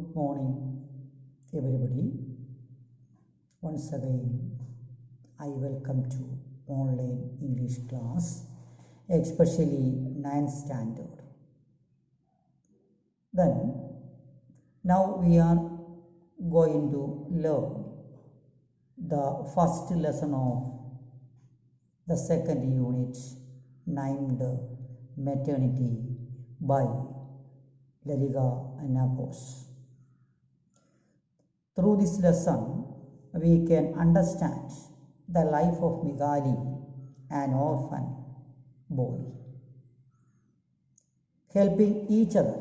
Good morning, everybody. Once again, I welcome to online English class, especially 9th standard. Then, now we are going to learn the first lesson of the second unit named Maternity by Laliga Nakos. Through this lesson, we can understand the life of Migali, an orphan boy, helping each other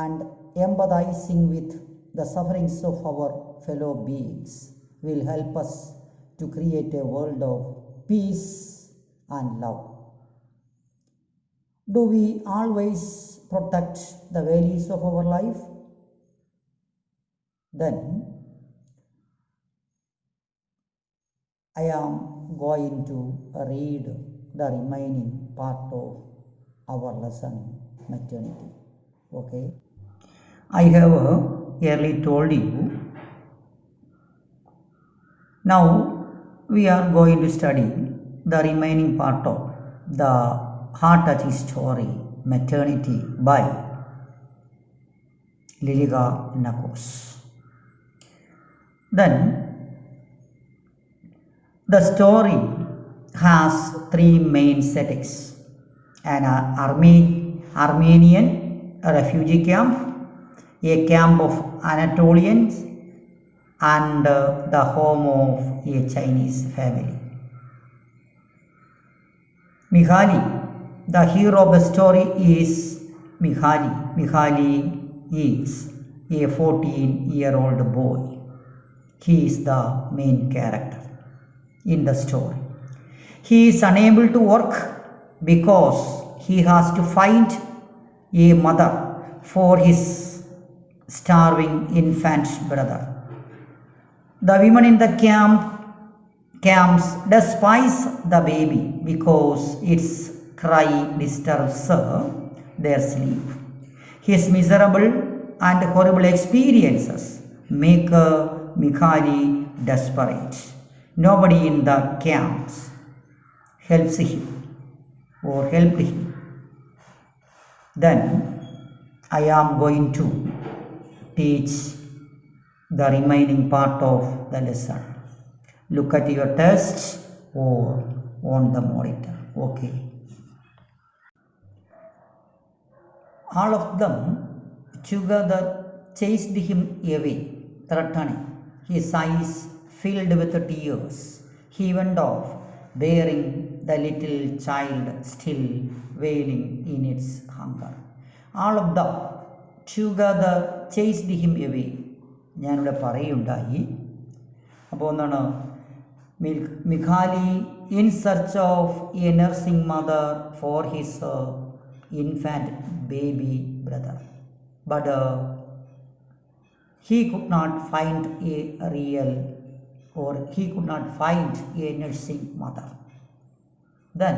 and empathizing with the sufferings of our fellow beings will help us to create a world of peace and love. Do we always protect the values of our life? Then I am going to read the remaining part of our lesson, maternity. Okay. I have early told you. Now we are going to study the remaining part of the heart-touching story, Maternity by Laliga Nakos. Then the story has three main settings: an Armenian refugee camp, a camp of Anatolians, and the home of a Chinese family. Migali, the hero of the story, is Migali. Migali is a 14-year-old boy. He is the main character in the story. He is unable to work because he has to find a mother for his starving infant brother. The women in the camps despise the baby because its cry disturbs their sleep. His miserable and horrible experiences make Migali desperate. Nobody in the camps helps him or helped him. Then I am going to teach the remaining part of the lesson. Look at your text or on the monitor. Okay. All of them together chased him away, threatening. His eyes filled with tears. He went off, bearing the little child still wailing in its hunger. All of them together chased him away. ഞാനിവിടെ പറയുണ്ടായി. അപ്പോൾ എന്താണ്, Migali in search of a nursing mother for his infant baby brother, but he could not find a real or he could not find a nursing mother. Then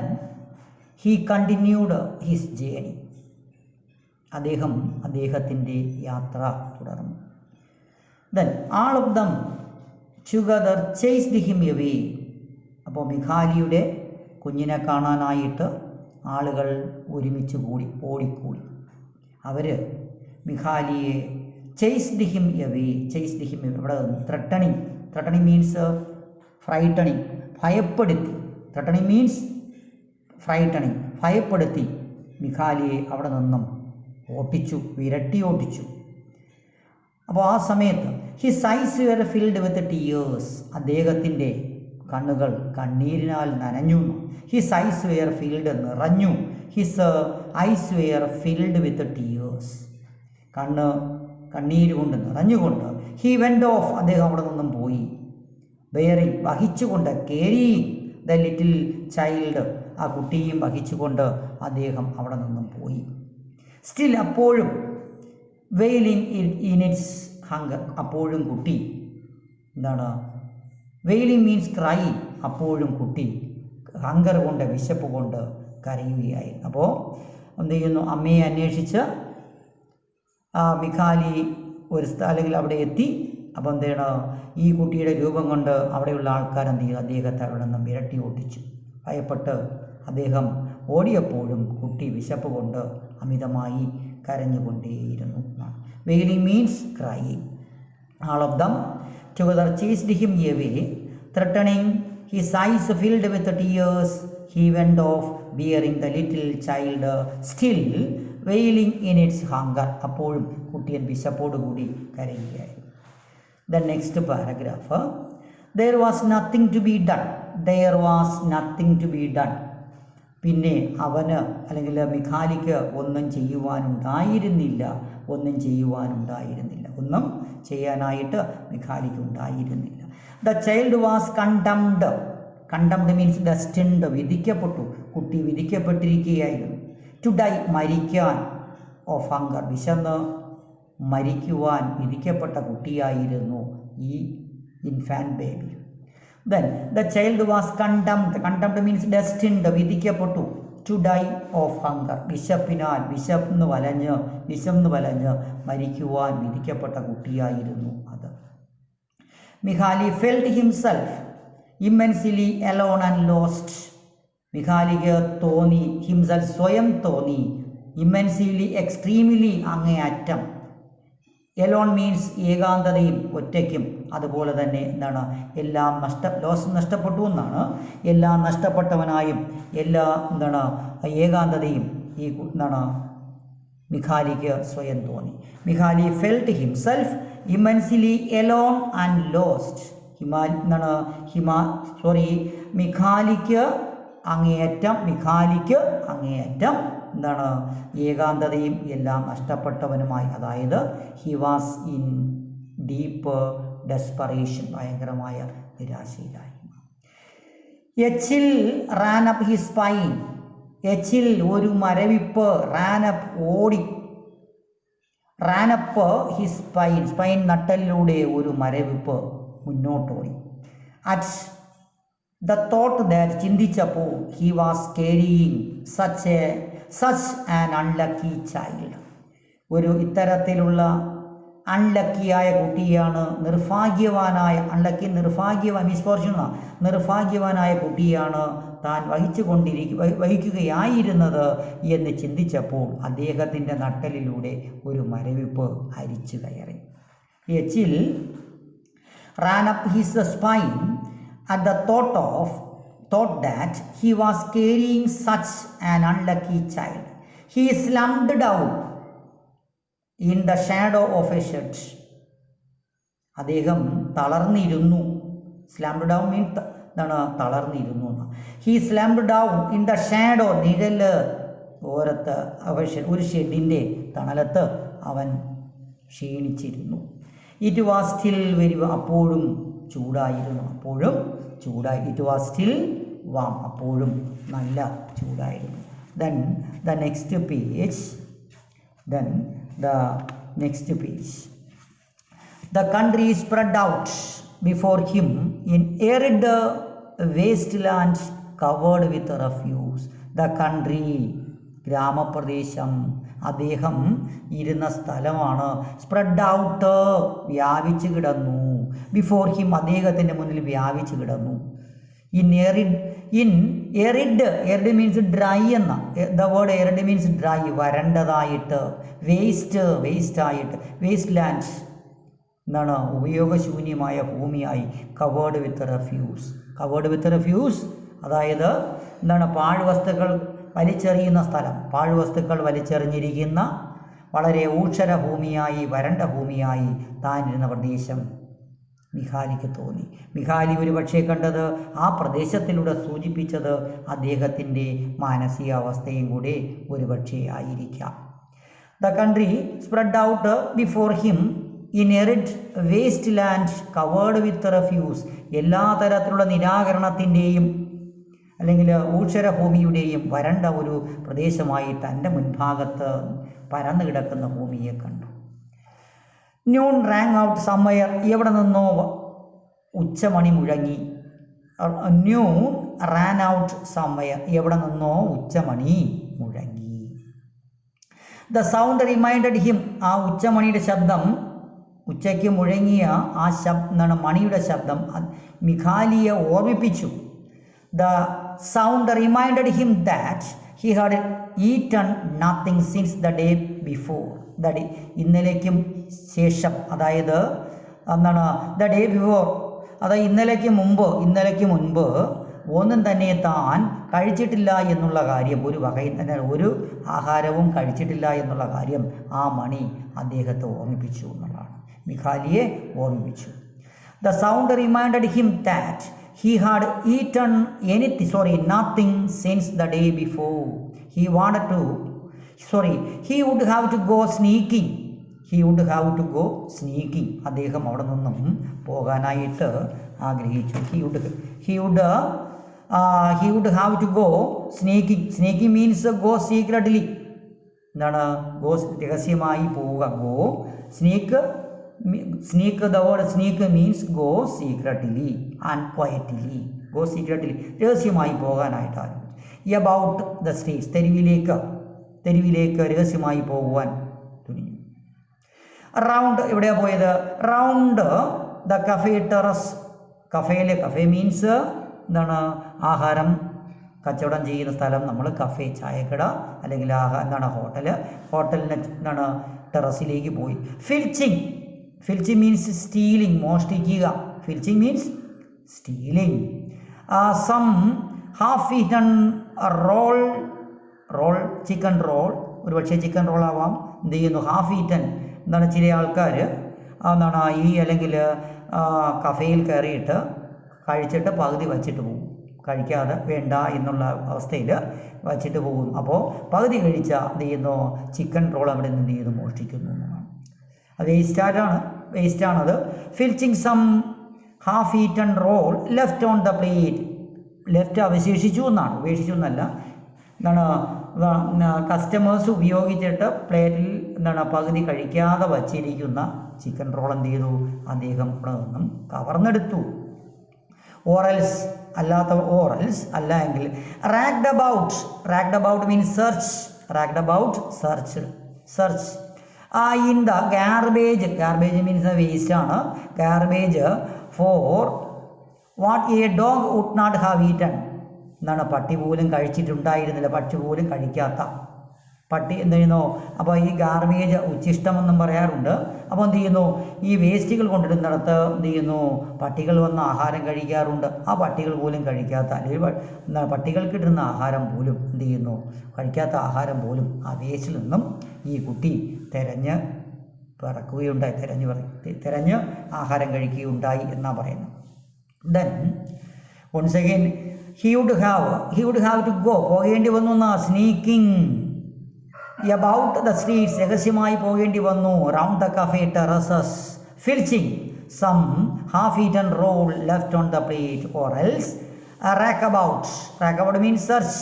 he continued his journey. അദ്ദേഹത്തിൻ്റെ യാത്ര തുടർന്നു. Then all of them together chased him away. അപ്പോൾ മിഖാലിയുടെ കുഞ്ഞിനെ കാണാനായിട്ട് ആളുകൾ ഒരുമിച്ച് ഓടിക്കൂടി. അവർ മിഖാലിയെ chased him away. ഇവിടെ threatening means frightening, ഭയപ്പെടുത്തി. threatening means frightening, ഭയപ്പെടുത്തി മിഖാലിയെ അവിടെ നിന്നും വിരട്ടി ഓടിച്ചു. അപ്പോൾ ആ സമയത്ത് his eyes were filled with tears, അദ്ദേഹത്തിൻ്റെ കണ്ണുകൾ കണ്ണീരിനാൽ നനഞ്ഞു. ഹിസ് ഐസ് വെയർ ഫിൽഡ് നിറഞ്ഞു. His eyes were filled with tears, കണ്ണീര് കൊണ്ട് നിറഞ്ഞുകൊണ്ട്. ഹി വെൻഡ് ഓഫ്, അദ്ദേഹം അവിടെ നിന്നും പോയി. ബെയറിങ്, വഹിച്ചുകൊണ്ട്. കേരിങ് ദ ലിറ്റിൽ ചൈൽഡ്, ആ കുട്ടിയും വഹിച്ചുകൊണ്ട് അദ്ദേഹം അവിടെ നിന്നും പോയി. സ്റ്റിൽ, അപ്പോഴും വെയിലിംഗ് ഇൻ ഇറ്റ്സ് ഹങ്കർ, അപ്പോഴും കുട്ടി എന്താണ്, വെയിലിംഗ് മീൻസ് ക്രൈ, അപ്പോഴും കുട്ടി ഹങ്കർ കൊണ്ട്, വിശപ്പ് കൊണ്ട് കരയുകയായിരുന്നു. അപ്പോൾ എന്ത് ചെയ്യുന്നു, അമ്മയെ അന്വേഷിച്ച് മിഖാലി ഒരു അല്ലെങ്കിൽ അവിടെ എത്തി. അപ്പം എന്താണ്, ഈ കുട്ടിയുടെ രൂപം കൊണ്ട് അവിടെയുള്ള ആൾക്കാർ എന്ത് ചെയ്തു, അദ്ദേഹത്തെ അവിടെ നിന്നും വിരട്ടി ഓടിച്ചു. ഭയപ്പെട്ട് അദ്ദേഹം ഓടിയപ്പോഴും കുട്ടി വിശപ്പ് കൊണ്ട് അമിതമായി കരഞ്ഞുകൊണ്ടേയിരുന്നു. Wailing means crying. All of them together chased him away, threatening. His eyes filled with tears. He went off, bearing the little child, still wailing in its hunger. അപ്പോഴും Kuttiyan വിശപ്പോടുകൂടി കരയുകയായിരുന്നു. The next paragraph. There was nothing to be done. There was nothing to be done. പിന്നെ അവന് അല്ലെങ്കിൽ മിഖാലിക്ക് ഒന്നും ചെയ്യുവാനുണ്ടായിരുന്നില്ല. ഒന്നും ചെയ്യാനായിട്ട് മിഖാലിക്ക് ഉണ്ടായിരുന്നില്ല. The child was condemned. Condemned means destined, വിധിക്കപ്പെട്ടു. കുട്ടി വിധിക്കപ്പെട്ടിരിക്കുകയായിരുന്നു. ടു ഡൈ, മരിക്കാൻ. ഓഫ് ഹങ്കർ, വിശന്ന് മരിക്കുവാൻ വിധിക്കപ്പെട്ട കുട്ടിയായിരുന്നു ഈ infant baby. Then the child was condemned. Condemned means destined, വിധിക്കപ്പെട്ടു. To die of hunger, വിശന്ന് വലഞ്ഞ് മരിക്കുവാൻ വിധിക്കപ്പെട്ട കുട്ടിയായിരുന്നു അത്. മിഖാലി felt himself immensely alone and lost. മിഖാലിക്ക് തോന്നി, ഹിംസെൽഫ് സ്വയം തോന്നി, ഇമ്മൻസിലി എക്സ്ട്രീംലി അങ്ങേയറ്റം. എലോൺ മീൻസ് ഏകാന്തതയും ഒറ്റയ്ക്കും. അതുപോലെ തന്നെ എന്താണ്, എല്ലാം നഷ്ടപ്പെട്ടു എന്നാണ്. എല്ലാം നഷ്ടപ്പെട്ടവനായും എല്ലാ ഏകാന്തതയും ഈ മിഖാലിക്ക് സ്വയം തോന്നി. Mikhali felt himself immensely alone and lost. മിഖാലിക്ക് അങ്ങേയറ്റം ഏകാന്തതയും എല്ലാം നഷ്ടപ്പെട്ടവനുമായി. അതായത് he was in deep desperation, ഭയങ്കരമായ നിരാശയിലായി. എച്ചിൽ റാൻ അപ്പ് ഹിസ് സ്പൈൻ. എച്ചിൽ ഒരു മരവിപ്പ്, റാനപ്പ് ഓടി. റാനപ്പ് ഹിസ് സ്പൈൻ, സ്പൈൻ നട്ടലിലൂടെ ഒരു മരവിപ്പ് മുന്നോട്ടോടി. അറ്റ് ദ തോട്ട് ദാറ്റ്, ചിന്തിച്ചപ്പോൾ, he was carrying such an unlucky child. ഒരു ഇത്തരത്തിലുള്ള അൺലക്കിയായ കുട്ടിയാണ്, നിർഭാഗ്യവാനായ കുട്ടിയാണ് താൻ വഹിക്കുകയായിരുന്നത് എന്ന് ചിന്തിച്ചപ്പോൾ അദ്ദേഹത്തിൻ്റെ നട്ടലിലൂടെ ഒരു മരവിപ്പ് അരിച്ചു കയറി. എച്ചിൽ ran up his spine at the thought that he was carrying such an unlucky child. He slumped down in the shadow of a shed. അദ്ദേഹം തളർന്നിരുന്നു. സ്ലാംഡ് ഡൗൺ മീൻസ് തളർന്നിരുന്നു. He slammed down in the shadow, നിഴല് ഓരത്ത് ഒരു ഷെഡിൻ്റെ തണലത്ത് അവൻ ക്ഷീണിച്ചിരുന്നു. ഇറ്റ് വാസ് സ്റ്റിൽ വെരി, അപ്പോഴും ചൂടായിരുന്നു. ഇറ്റ് വാസ് സ്റ്റിൽ വാം, അപ്പോഴും നല്ല ചൂടായിരുന്നു. Then the next page. The country spread out before him in arid wasteland covered with refuse. The country, ഗ്രാമപ്രദേശം, അദ്ദേഹം ഇരുന്ന സ്ഥലമാണ്. സ്പ്രെഡ് ഔട്ട്, വ്യാപിച്ചു കിടന്നു. ബിഫോർ ഹിം, അദ്ദേഹത്തിൻ്റെ മുന്നിൽ വ്യാപിച്ചു കിടന്നു. എറിഡ് മീൻസ് ഡ്രൈ എന്ന. The word arid means dry, വരണ്ടതായിട്ട്. വേസ്റ്റ് ആയിട്ട്. വേസ്റ്റ് ലാൻഡ് എന്താണ്, ഉപയോഗശൂന്യമായ ഭൂമിയായി. കവേർഡ് വിത്ത് റെഫ്യൂസ് അതായത് എന്താണ്, പാഴ്വസ്തുക്കൾ വലിച്ചെറിയുന്ന സ്ഥലം. പാഴ്വസ്തുക്കൾ വലിച്ചെറിഞ്ഞിരിക്കുന്ന വളരെ ഊഷര ഭൂമിയായി, വരണ്ട ഭൂമിയായി താനിരുന്ന പ്രദേശം മിഖാലിക്ക് തോന്നി. മിഖാലി ഒരു പക്ഷേ കണ്ടത്, ആ പ്രദേശത്തിലൂടെ സൂചിപ്പിച്ചത് അദ്ദേഹത്തിൻ്റെ മാനസികാവസ്ഥയും കൂടെ ഒരു പക്ഷേ ആയിരിക്കാം. The country spread out before him in arid waste land covered with refuse. എല്ലാ തരത്തിലുള്ള നിരാകരണത്തിൻ്റെയും അല്ലെങ്കിൽ ഊഷരഭൂമിയുടെയും വരണ്ട ഒരു പ്രദേശമായി തൻ്റെ മുൻഭാഗത്ത് പരന്നു കിടക്കുന്ന ഭൂമിയെ കണ്ടു. ന്യൂൺ റാങ് ഔട്ട് സമ്മയർ, എവിടെ നിന്നോ ഉച്ചമണി മുഴങ്ങി. ന്യൂൺ റാൻ ഔട്ട് സമ്മയർ, എവിടെ നിന്നോ ഉച്ചമണി മുഴങ്ങി. ദ സൗണ്ട് റിമൈൻഡഡ് ഹിം, ആ ഉച്ചമണിയുടെ ശബ്ദം ഉച്ചയ്ക്ക് മുഴങ്ങിയ ആ എന്താണ് മണിയുടെ ശബ്ദം മിഖാലിയെ ഓർമ്മിപ്പിച്ചു. The sound reminded him that he had eaten nothing since the day before. ഇന്നലേക്കും ശേഷം, അതായത് എന്താണ് ദ ഡേ ബിഫോർ, അതായത് ഇന്നലേക്ക് മുൻപ് ഒന്നും തന്നെ താൻ കഴിച്ചിട്ടില്ല എന്നുള്ള കാര്യം, ഒരു ആഹാരവും കഴിച്ചിട്ടില്ല എന്നുള്ള കാര്യം ആ മണി അദ്ദേഹത്തെ ഓർമ്മിപ്പിച്ചു എന്നുള്ളതാണ്, മിഖാലിയെ ഓർമ്മിപ്പിച്ചു. The sound reminded him that he had eaten nothing since the day before. He would have to go sneaking. അദ്ദേഹം അവിടെ നിന്നും പോകാനായിട്ട് ആഗ്രഹിച്ചു. He would have to go sneaking. Sneaking means go secretly. എന്താണ്? ഗോ രഹസ്യമായി പോവുക. Go sneak. The word sneak means go secretly and quietly. Go secretly, രഹസ്യമായി പോകാനായിട്ട് ആരംഭിച്ചു. About the streets, തെരുവിലേക്ക് രഹസ്യമായി പോകുവാൻ തുനിഞ്ഞു. റൗണ്ട് എവിടെയാണ് പോയത്? Round the cafe terrace. Cafe means എന്താണ്? ആഹാരം കച്ചവടം ചെയ്യുന്ന സ്ഥലം. നമ്മൾ കഫേ, ചായക്കട അല്ലെങ്കിൽ ഹോട്ടലിന് എന്താണ് ടെറസിലേക്ക് പോയി. ഫിൽച്ചിങ് മീൻസ് സ്റ്റീലിംഗ്, മോഷ്ടിക്കുക. Filching means stealing. Some half eaten roll, chicken roll, ഒരുപക്ഷെ ചിക്കൻ റോൾ ആവാം. എന്ത് ചെയ്യുന്നു? ഹാഫ് ഈറ്റൻ എന്താണ്? ചില ആൾക്കാർ അല്ലെങ്കിൽ കഫേയിൽ കയറിയിട്ട് കഴിച്ചിട്ട് പകുതി വച്ചിട്ട് പോകും, കഴിക്കാതെ വേണ്ട എന്നുള്ള അവസ്ഥയിൽ വച്ചിട്ട് പോകും. അപ്പോൾ പകുതി കഴിച്ച എന്ത് ചെയ്യുന്നു? ചിക്കൻ റോൾ അവിടെ നിന്ന് എന്ത് ചെയ്യുന്നു? മോഷ്ടിക്കുന്നു എന്നാണ്. വേസ്റ്റാണത്. Filching some half eaten roll left on the plate. Left അവശേഷിച്ചു എന്നാണ്, ഉപേക്ഷിച്ചു എന്നല്ല. കസ്റ്റമേഴ്സ് ഉപയോഗിച്ചിട്ട് പ്ലേറ്റിൽ പകുതി കഴിക്കാതെ വച്ചിരിക്കുന്ന ചിക്കൻ റോൾ എന്ത് ചെയ്തു? അദ്ദേഹം ഇവിടെ നിന്നും കവർന്നെടുത്തു. ഓറൽസ് അല്ല എങ്കിൽ raked about means search. In the garbage means waste ആണ്. Garbage for what a dog would not have eaten. പട്ടി പോലും കഴിച്ചിട്ടുണ്ടായിരുന്നില്ല, പക്ഷി പോലും കഴിക്കാത്ത പട്ടി എന്ത് ചെയ്യുന്നു? അപ്പോൾ ഈ ഗാർബേജ് ഉച്ഛിഷ്ടമെന്നും പറയാറുണ്ട്. അപ്പോൾ എന്ത് ചെയ്യുന്നു? ഈ വേസ്റ്റുകൾ കൊണ്ടിടുന്നിടത്ത് എന്ത് ചെയ്യുന്നു? പട്ടികൾ വന്ന് ആഹാരം കഴിക്കാറുണ്ട്. ആ പട്ടികൾ പോലും കഴിക്കാത്ത, അല്ലെങ്കിൽ പട്ടികൾക്ക് ഇടുന്ന ആഹാരം പോലും എന്ത് ചെയ്യുന്നു? കഴിക്കാത്ത ആഹാരം പോലും ആ വേസ്റ്റിൽ നിന്നും ഈ കുട്ടി തിരഞ്ഞ് ആഹാരം കഴിക്കുകയുണ്ടായി എന്നാണ് പറയുന്നത്. Then once again he would have to go, പോകേണ്ടി വന്നു എന്നാ. സ്നീക്കിംഗ് about the streets, രഹസ്യമായി പോകേണ്ടി വന്നു. round the cafe terraces, filching some half eaten roll left on the plate, or else rackabout means search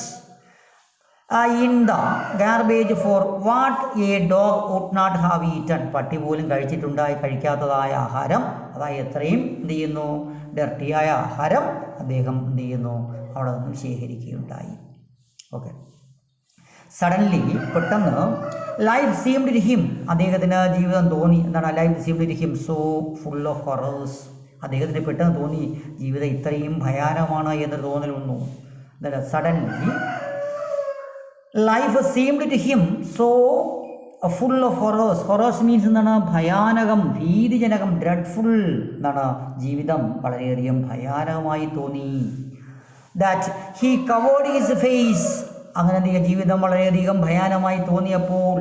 in the garbage for what a dog would not have eaten. പട്ടി പോലും കഴിക്കാത്തതായ ആഹാരം, അതായത് എത്രയും എന്ത് ചെയ്യുന്നു? ഡർട്ടിയായ ആഹാരം അദ്ദേഹം എന്ത് ചെയ്യുന്നു? അവിടെ നിന്നും ശേഖരിക്കുകയുണ്ടായി. ഓക്കെ. സഡൻലി, പെട്ടെന്ന്, ലൈഫ് സീംഡ് ടു ഹിം, അദ്ദേഹത്തിന് ജീവിതം തോന്നി. Life seemed to him so full of horrors. അദ്ദേഹത്തിന് പെട്ടെന്ന് തോന്നി ജീവിതം ഇത്രയും ഭയാനകമാണ് എന്നൊരു തോന്നൽ വന്നു. Suddenly life seemed to him so full of horrors means എന്താണ്? ഭയാനകം, ഭീതിജനകം, ഡ്രെഡ്ഫുൾ ജീവിതം വളരെയധികം ഭയാനകമായി തോന്നി. That he covered his face, അങ്ങനെ ജീവിതം വളരെയധികം ഭയാനകമായി തോന്നിയപ്പോൾ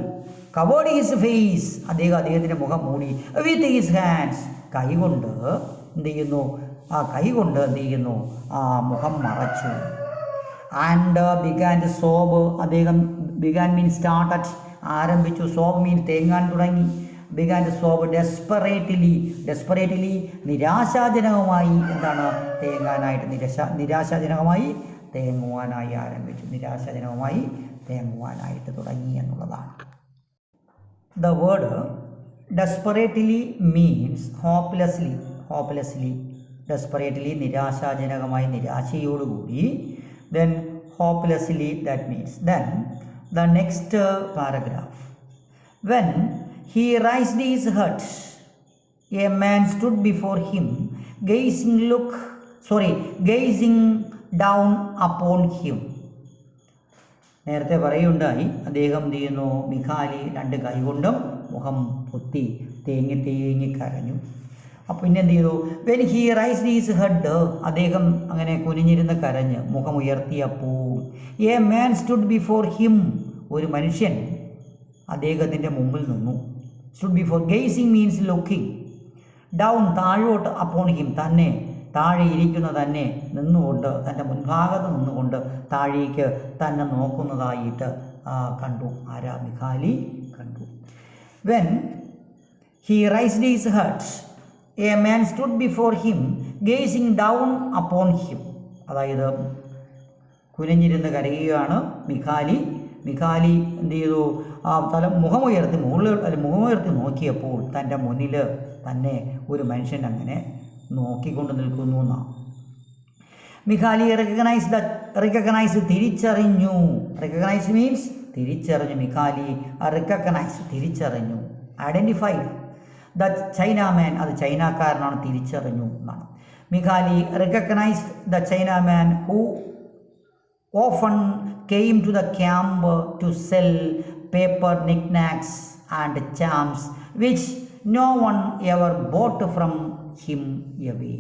കവേർഡ് ഹിസ് ഫേസ്, അദ്ദേഹത്തിൻ്റെ മുഖം മൂടി. വിത്ത് ഹിസ് ഹാൻഡ്സ്, കൈകൊണ്ട് എന്ത് ചെയ്യുന്നു? ആ മുഖം മറച്ചു. ആൻഡ് ബിഗാൻ ടു സോബ്, അദ്ദേഹം ബിഗാൻ മീൻസ് സ്റ്റാർട്ടഡ്, ആരംഭിച്ചു. സോബ് മീൻസ് തേങ്ങാൻ തുടങ്ങി. ബിഗാൻ ടു സോബ് ഡെസ്പറേറ്റ്ലി നിരാശാജനകമായി നിരാശാജനകമായി തേങ്ങുവാനായി ആരംഭിച്ചു. നിരാശാജനകമായി തേങ്ങുവാനായിട്ട് തുടങ്ങി എന്നുള്ളതാണ്. The word desperately means hopelessly. Desperately നിരാശാജനകമായി, നിരാശയോടുകൂടി. Then hopelessly, that means. Then the next paragraph, when he raised his head, A man stood before him gazing down upon him. നേരത്തെ പറയുണ്ടായി, അദ്ദേഹം എന്ത് ചെയ്യുന്നു, മിഖാലി 2 കൈകൊണ്ടും മുഖം പൊത്തി തേങ്ങി കരഞ്ഞു. അപ്പോൾ പിന്നെ എന്ത് ചെയ്തു, when he raised his head, അദ്ദേഹം അങ്ങനെ കുനിഞ്ഞിരുന്ന് കരഞ്ഞ് മുഖം ഉയർത്തിയപ്പോൾ a man stood before him, ഒരു മനുഷ്യൻ അദ്ദേഹത്തിൻ്റെ മുമ്പിൽ നിന്നു. Stood before, gazing means looking, down താഴോട്ട്, അപ്പോൺ ഹിം തന്നെ, താഴെ ഇരിക്കുന്ന തന്നെ നിന്നുകൊണ്ട്, തൻ്റെ മുൻഭാഗത്ത് നിന്നുകൊണ്ട് താഴേക്ക് തന്നെ നോക്കുന്നതായിട്ട് കണ്ടു. ആരാ? മിഖാലി കണ്ടു. When he raised his head A man stood before him gazing down upon him. അതായത് കുനിഞ്ഞിരുന്ന് കരയുകയാണ് മിഖാലി. മിഖാലി എന്ത് ചെയ്തു, മുഖമുയർത്തി നോക്കിയപ്പോൾ തൻ്റെ മുന്നിൽ തന്നെ ഒരു മനുഷ്യൻ അങ്ങനെ നോക്കിക്കൊണ്ട് നിൽക്കുന്നു എന്നാണ്. മിഖാലി തിരിച്ചറിഞ്ഞു. റിക്കഗ്നൈസ് മീൻസ് തിരിച്ചറിഞ്ഞു. മിഖാലി തിരിച്ചറിഞ്ഞു. ഐഡൻറ്റിഫൈഡ് ദ ചൈനാമാൻ, അത് ചൈനക്കാരനാണ്, തിരിച്ചറിഞ്ഞു എന്നാണ്. Mikhali recognised the Chinaman who often came to the camp to sell paper knickknacks and charms which no one ever bought from him away.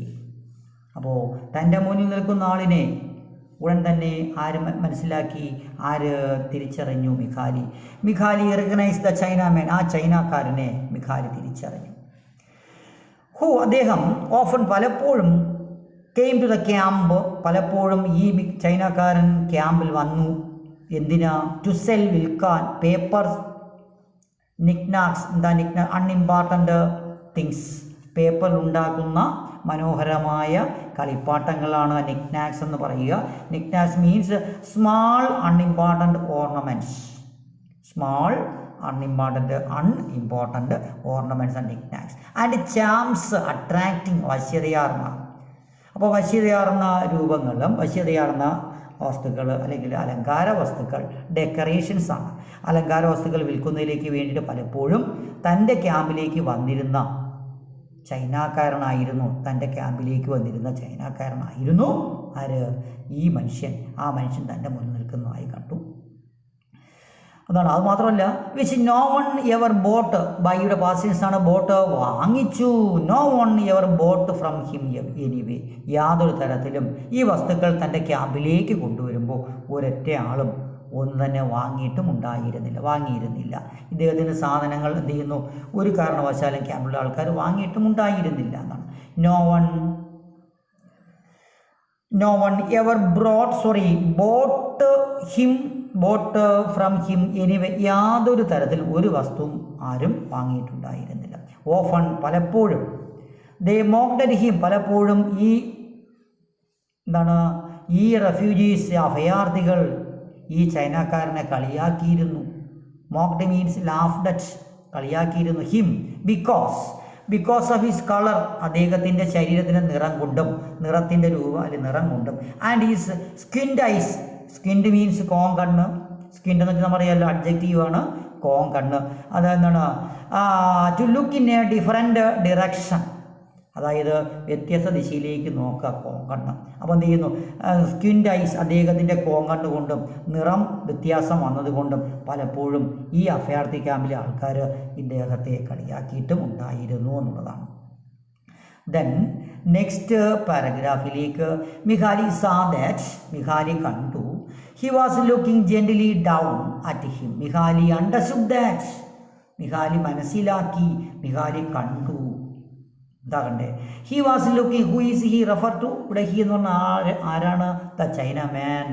അപ്പോൾ തൻ്റെ മുന്നിൽ നിൽക്കുന്ന ആളിനെ ഉടൻ തന്നെ ആര് മനസ്സിലാക്കി, ആര് തിരിച്ചറിഞ്ഞു? മിഖാലി റിക്കഗ്നൈസ് ദ ചൈനാമാൻ, ആ ചൈനക്കാരനെ മിഖാലി തിരിച്ചറിഞ്ഞു. ഹൂ, അദ്ദേഹം ഓഫൺ, പലപ്പോഴും, കെയിം ടു ദ ക്യാമ്പ്, പലപ്പോഴും ഈ ചൈനക്കാരൻ ക്യാമ്പിൽ വന്നു. എന്തിനാ? ടു സെൽ, വിൽക്കാൻ, പേപ്പർ നിക്നാക്സ്, എന്താ അൺഇമ്പോർട്ടൻ്റ് തിങ്സ്, പേപ്പറിൽ ഉണ്ടാക്കുന്ന മനോഹരമായ കളിപ്പാട്ടങ്ങളാണ് നിക്നാക്സ് എന്ന് പറയുക. Knickknacks means small unimportant ornaments. Unimportant ornaments and knickknacks. And charms, attracting, വശ്യതയാർന്ന. അപ്പോൾ വശ്യതയാർന്ന രൂപങ്ങളും വശ്യതയാർന്ന വസ്തുക്കൾ അല്ലെങ്കിൽ അലങ്കാര വസ്തുക്കൾ, ഡെക്കറേഷൻസ് ആണ്. അലങ്കാര വസ്തുക്കൾ വിൽക്കുന്നതിലേക്ക് വേണ്ടിയിട്ട് പലപ്പോഴും തൻ്റെ ക്യാമ്പിലേക്ക് വന്നിരുന്ന ചൈനക്കാരനായിരുന്നു. ആര്? ഈ മനുഷ്യൻ. ആ മനുഷ്യൻ തൻ്റെ മുന്നിൽ നിൽക്കുന്നതായി കണ്ടു. അതാണ്. അത് മാത്രമല്ല, which no one ever bought, ബൈയുടെ പാസൻസാണ്, ബോട്ട് വാങ്ങിച്ചു. No one ever bought from him anyway, യാതൊരു തരത്തിലും ഈ വസ്തുക്കൾ തൻ്റെ ക്യാമ്പിലേക്ക് കൊണ്ടുവരുമ്പോൾ ഒരൊറ്റ ആളും ഒന്നും തന്നെ വാങ്ങിയിരുന്നില്ല. ഇദ്ദേഹത്തിൻ്റെ സാധനങ്ങൾ എന്ത് ചെയ്യുന്നു, ഒരു കാരണവശാലും ക്യാമ്പിലുള്ള ആൾക്കാർ വാങ്ങിയിട്ടും ഉണ്ടായിരുന്നില്ല എന്നാണ്. No one ever bought from him anyway, യാതൊരു തരത്തിൽ ഒരു വസ്തുവും ആരും വാങ്ങിയിട്ടുണ്ടായിരുന്നില്ല. ഓഫൺ, പലപ്പോഴും. ദേ മോക്ക്ഡ് ഹിം, പലപ്പോഴും ഈ റെഫ്യൂജീസ്, അഭയാർത്ഥികൾ ഈ ചൈനക്കാരനെ കളിയാക്കിയിരുന്നു. മോക്ക്ഡ് മീൻസ് ലാഫ്ഡ് അറ്റ്, കളിയാക്കിയിരുന്നു. Him because of his colour, അദ്ദേഹത്തിൻ്റെ ശരീരത്തിൻ്റെ നിറത്തിൻ്റെ രൂപം അല്ലെങ്കിൽ നിറം കൊണ്ടും. And his squint eyes, squint means കോങ്കണ്ണ്. സ്കിൻഡ് എന്ന് വെച്ചാൽ നമ്മളറിയാമല്ലോ, അഡ്ജക്റ്റീവാണ് കോങ്കണ്ണ്. അതെന്താണ്? To look in a different direction, അതായത് വ്യത്യസ്ത ദിശയിലേക്ക് നോക്കുക, കോങ്കണ്ണ്. അപ്പോൾ എന്ത് ചെയ്യുന്നു, സ്കിൻഡ് ഐസ്, അദ്ദേഹത്തിൻ്റെ കോങ്കണ്ണ് കൊണ്ടും നിറം വ്യത്യാസം വന്നതുകൊണ്ടും പലപ്പോഴും ഈ അഭയാർത്ഥി ക്യാമ്പിലെ ആൾക്കാർ ഇദ്ദേഹത്തെ കളിയാക്കിയിട്ടും ഉണ്ടായിരുന്നു എന്നുള്ളതാണ്. ദെൻ നെക്സ്റ്റ് പാരഗ്രാഫിലേക്ക്, മിഖാലി കണ്ടു. He was looking gently down at him. Mikhali understood that, Mikhali മനസ്സിലാക്കി, മിഖാലി കണ്ടു. എന്താ കണ്ടേ? He was looking, who is he refer to? ഇവിടെ ഹി എന്ന് പറഞ്ഞാൽ ആരാണ്? The Chinaman.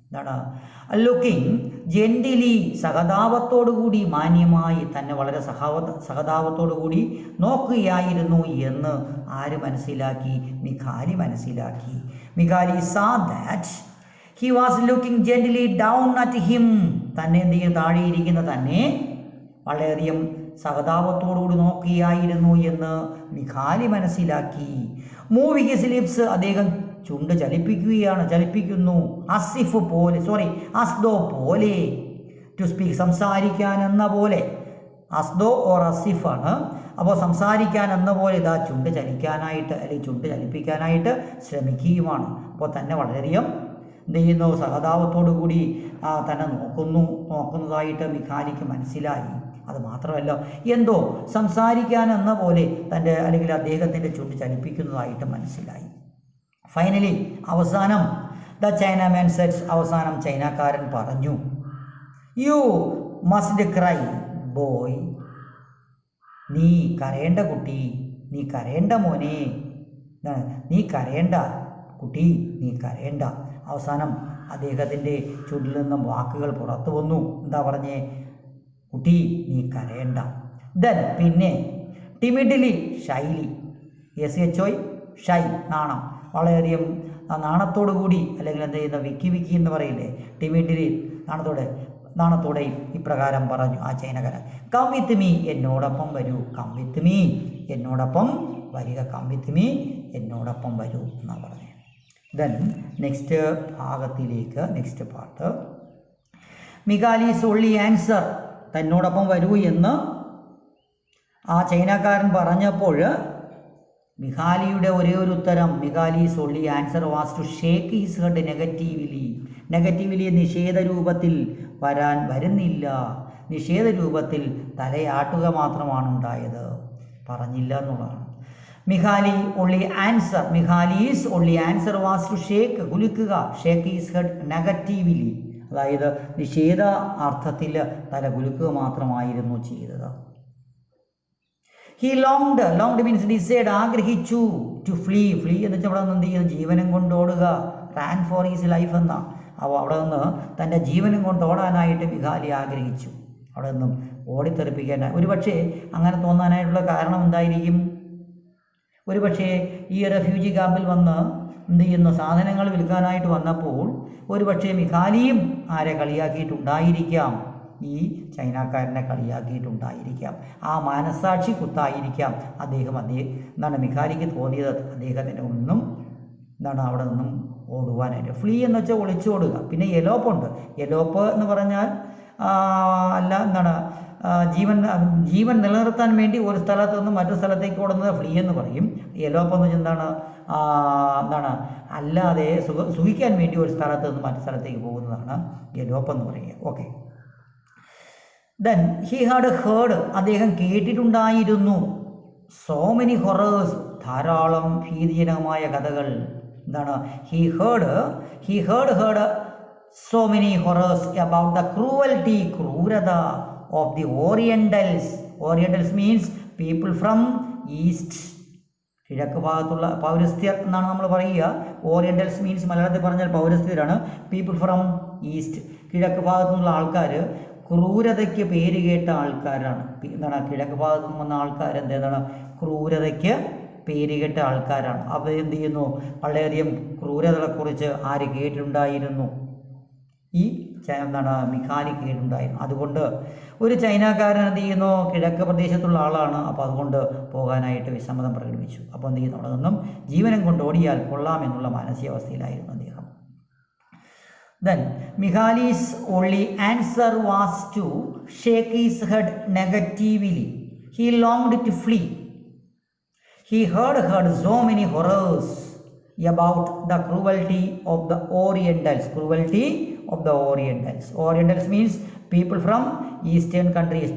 എന്താണ്? ലുക്കിംഗ് ജെന്റിലി, സഹതാപത്തോടുകൂടി, മാന്യമായി, തന്നെ വളരെ സഹതാപത്തോടുകൂടി നോക്കുകയായിരുന്നു എന്ന് ആര് മനസ്സിലാക്കി? മിഖാലി മനസ്സിലാക്കി. മിഖാലി saw that he was looking gently down at him. തന്നെ എന്ത് ചെയ്യും? താഴെയിരിക്കുന്ന തന്നെ വളരെയധികം സഹതാപത്തോടുകൂടി നോക്കുകയായിരുന്നു എന്ന് മിഖാലി മനസ്സിലാക്കി. മൂവിങ് ഹിസ് ലിപ്സ്, അദ്ദേഹം ചുണ്ട് ചലിപ്പിക്കുന്നു. അസ്ദോ പോലെ, ടു സ്പീക്ക്, സംസാരിക്കാൻ എന്ന പോലെ. അസ്ദോ ഓർ അസിഫാണ്. അപ്പോൾ സംസാരിക്കാൻ എന്ന പോലെ ഇതാ ചുണ്ട് ചലിക്കാനായിട്ട് അല്ലെങ്കിൽ ചുണ്ട് ചലിപ്പിക്കാനായിട്ട് ശ്രമിക്കുകയുമാണ്. അപ്പോൾ തന്നെ വളരെയധികം എന്ത് ചെയ്യുന്നു, സഹതാപത്തോടു കൂടി തന്നെ നോക്കുന്നതായിട്ട് മിഖാലിക്ക് മനസ്സിലായി. അത് മാത്രമല്ല, എന്തോ സംസാരിക്കാൻ എന്ന പോലെ തൻ്റെ അല്ലെങ്കിൽ അദ്ദേഹത്തിൻ്റെ ചുണ്ട് ചലിപ്പിക്കുന്നതായിട്ട് മനസ്സിലായി. ഫൈനലി അവസാനം ദ ചൈനാമാൻ സെറ്റ്സ്, അവസാനം ചൈനക്കാരൻ പറഞ്ഞു, യു മസ്റ്റ് ക്രൈ ബോയ്, നീ കരയേണ്ട കുട്ടി, നീ കരയേണ്ട മോനെ, നീ കരയേണ്ട കുട്ടി, നീ കരയേണ്ട. അവസാനം അദ്ദേഹത്തിൻ്റെ ചുണ്ടിൽ നിന്നും വാക്കുകൾ പുറത്തു വന്നു. എന്താ പറഞ്ഞേ? കുട്ടി നീ കരയേണ്ട. ദെൻ പിന്നെ ടിമിഡിലി, ഷൈലി, SHOI ഷൈ, നാണം, വളരെയധികം നാണത്തോടു കൂടി അല്ലെങ്കിൽ എന്ത് ചെയ്യുന്ന വിക്കി എന്ന് പറയില്ലേ, ടിമിഡിലി നാണത്തോടെ ഇപ്രകാരം പറഞ്ഞു ആ ചൈനക്കാരൻ, കം വിത്ത് മീ, എന്നോടൊപ്പം വരൂ, കം വിത്ത് മീ, എന്നോടൊപ്പം വരിക, കം വിത്ത് മീ, എന്നോടൊപ്പം വരൂ എന്നാണ് പറഞ്ഞത്. ദെൻ നെക്സ്റ്റ് ഭാഗത്തിലേക്ക്, നെക്സ്റ്റ് പാർട്ട്, മിഖാലീസ് ഓൺലി ആൻസർ, തന്നോടൊപ്പം വരൂ എന്ന് ആ ചൈനക്കാരൻ പറഞ്ഞപ്പോൾ മിഖാലിയുടെ ഒരേ ഒരു ഉത്തരം, Mikhali's only answer was to shake his head negatively, നിഷേധ രൂപത്തിൽ വരുന്നില്ല, നിഷേധ രൂപത്തിൽ തലയാട്ടുക മാത്രമാണ് ഉണ്ടായത്, പറഞ്ഞില്ല എന്നുള്ളതാണ്. Mikhali's only answer was to shake, കുലുക്കുക, ഷേക്ക് ഹിസ് ഹെഡ് നെഗറ്റീവ്ലി, അതായത് നിഷേധ അർത്ഥത്തിൽ തല കുലുക്കുക മാത്രമായിരുന്നു ചെയ്തത്. ഹി ലോങ്ഡ് മീൻസ് ഡിസൈഡ്, ആഗ്രഹിച്ചു, ടു ഫ്ലീ എന്ന് വെച്ചാൽ അവിടെ നിന്ന് എന്ത് ചെയ്യുന്നു, ജീവനം കൊണ്ടോടുക, റാൻ ഫോർ ഹിസ് ലൈഫ് എന്ന, അപ്പോൾ അവിടെ നിന്ന് തൻ്റെ ജീവനം കൊണ്ട് ഓടാനായിട്ട് മിഖാലി ആഗ്രഹിച്ചു, അവിടെ നിന്നും ഓടിത്തെറിപ്പിക്കാനായി. ഒരുപക്ഷെ അങ്ങനെ തോന്നാനായിട്ടുള്ള കാരണം എന്തായിരിക്കും? ഒരുപക്ഷെ ഈ റെഫ്യൂജി ക്യാമ്പിൽ വന്ന് എന്ത് ചെയ്യുന്നു, സാധനങ്ങൾ വിൽക്കാനായിട്ട് വന്നപ്പോൾ ഒരുപക്ഷെ മിഖാലിയും ആരെ കളിയാക്കിയിട്ടുണ്ടായിരിക്കാം, ഈ ചൈനക്കാരനെ കളിയാക്കിയിട്ടുണ്ടായിരിക്കാം. ആ മനസാക്ഷി കുത്തായിരിക്കാം എന്താണ് മിഖാലിക്ക് തോന്നിയത്, അദ്ദേഹത്തിൻ്റെ ഒന്നും അവിടെ നിന്നും ഓടുവാനായിട്ട്. ഫ്ലീ എന്ന് വെച്ചാൽ ഒളിച്ചോടുക. പിന്നെ എലോപ്പുണ്ട്. എലോപ്പ് എന്ന് പറഞ്ഞാൽ ജീവൻ നിലനിർത്താൻ വേണ്ടി ഒരു സ്ഥലത്ത് നിന്ന് മറ്റു സ്ഥലത്തേക്ക് ഓടുന്നത് ഫ്ലീ എന്ന് പറയും. എലോപ്പ് എന്ന് വെച്ചാൽ അല്ലാതെ സുഖിക്കാൻ വേണ്ടി ഒരു സ്ഥലത്ത് നിന്ന് മറ്റു സ്ഥലത്തേക്ക് പോകുന്നതാണ് എലോപ്പ് എന്ന് പറയുക. Okay. Then he had heard, അദ്ദേഹം കേട്ടിട്ടുണ്ടായിരുന്നു, സോ മെനി ഹൊറേഴ്സ്, ധാരാളം ഭീതിജനകമായ കഥകൾ. He heard so many horrors about the ക്രൂരത of the Orientals means people from east, കിഴക്ക് ഭാഗത്തുള്ള പൗരസ്ത്യർ എന്നാണ് നമ്മൾ പറയുക. ഓറിയന്റൽസ് മീൻസ് മലയാളത്തിൽ പറഞ്ഞാൽ പൗരസ്ത്യരാണ്. പീപ്പിൾ ഫ്രം ഈസ്റ്റ്, കിഴക്ക് ഭാഗത്തു നിന്നുള്ള ആൾക്കാർ ക്രൂരതയ്ക്ക് പേര് കേട്ട ആൾക്കാരാണ്. കിഴക്ക് ഭാഗത്തു നിന്ന് വന്ന ആൾക്കാർ ക്രൂരതയ്ക്ക് പേര് കേട്ട ആൾക്കാരാണ്. അവർ എന്ത് ചെയ്യുന്നു, വളരെയധികം ക്രൂരതകളെക്കുറിച്ച് ആര് കേട്ടിട്ടുണ്ടായിരുന്നു? ഈ മിഖാലി കേട്ടിട്ടുണ്ടായിരുന്നു. അതുകൊണ്ട് ഒരു ചൈനക്കാരൻ എന്ത് ചെയ്യുന്നു, കിഴക്ക് പ്രദേശത്തുള്ള ആളാണ്, അപ്പോൾ അതുകൊണ്ട് പോകാനായിട്ട് വിസമ്മതം പ്രകടിപ്പിച്ചു. അപ്പോൾ എന്ത് ചെയ്യുന്നു, അവിടെ നിന്നും ജീവനം കൊണ്ട് ഓടിയാൽ കൊള്ളാമെന്നുള്ള മാനസികാവസ്ഥയിലായിരുന്നു അദ്ദേഹം. Then Mikhali's only answer was to shake his head negatively. He longed to flee. He heard so many horrors about the cruelty of the Orientals. Orientals means people from eastern countries.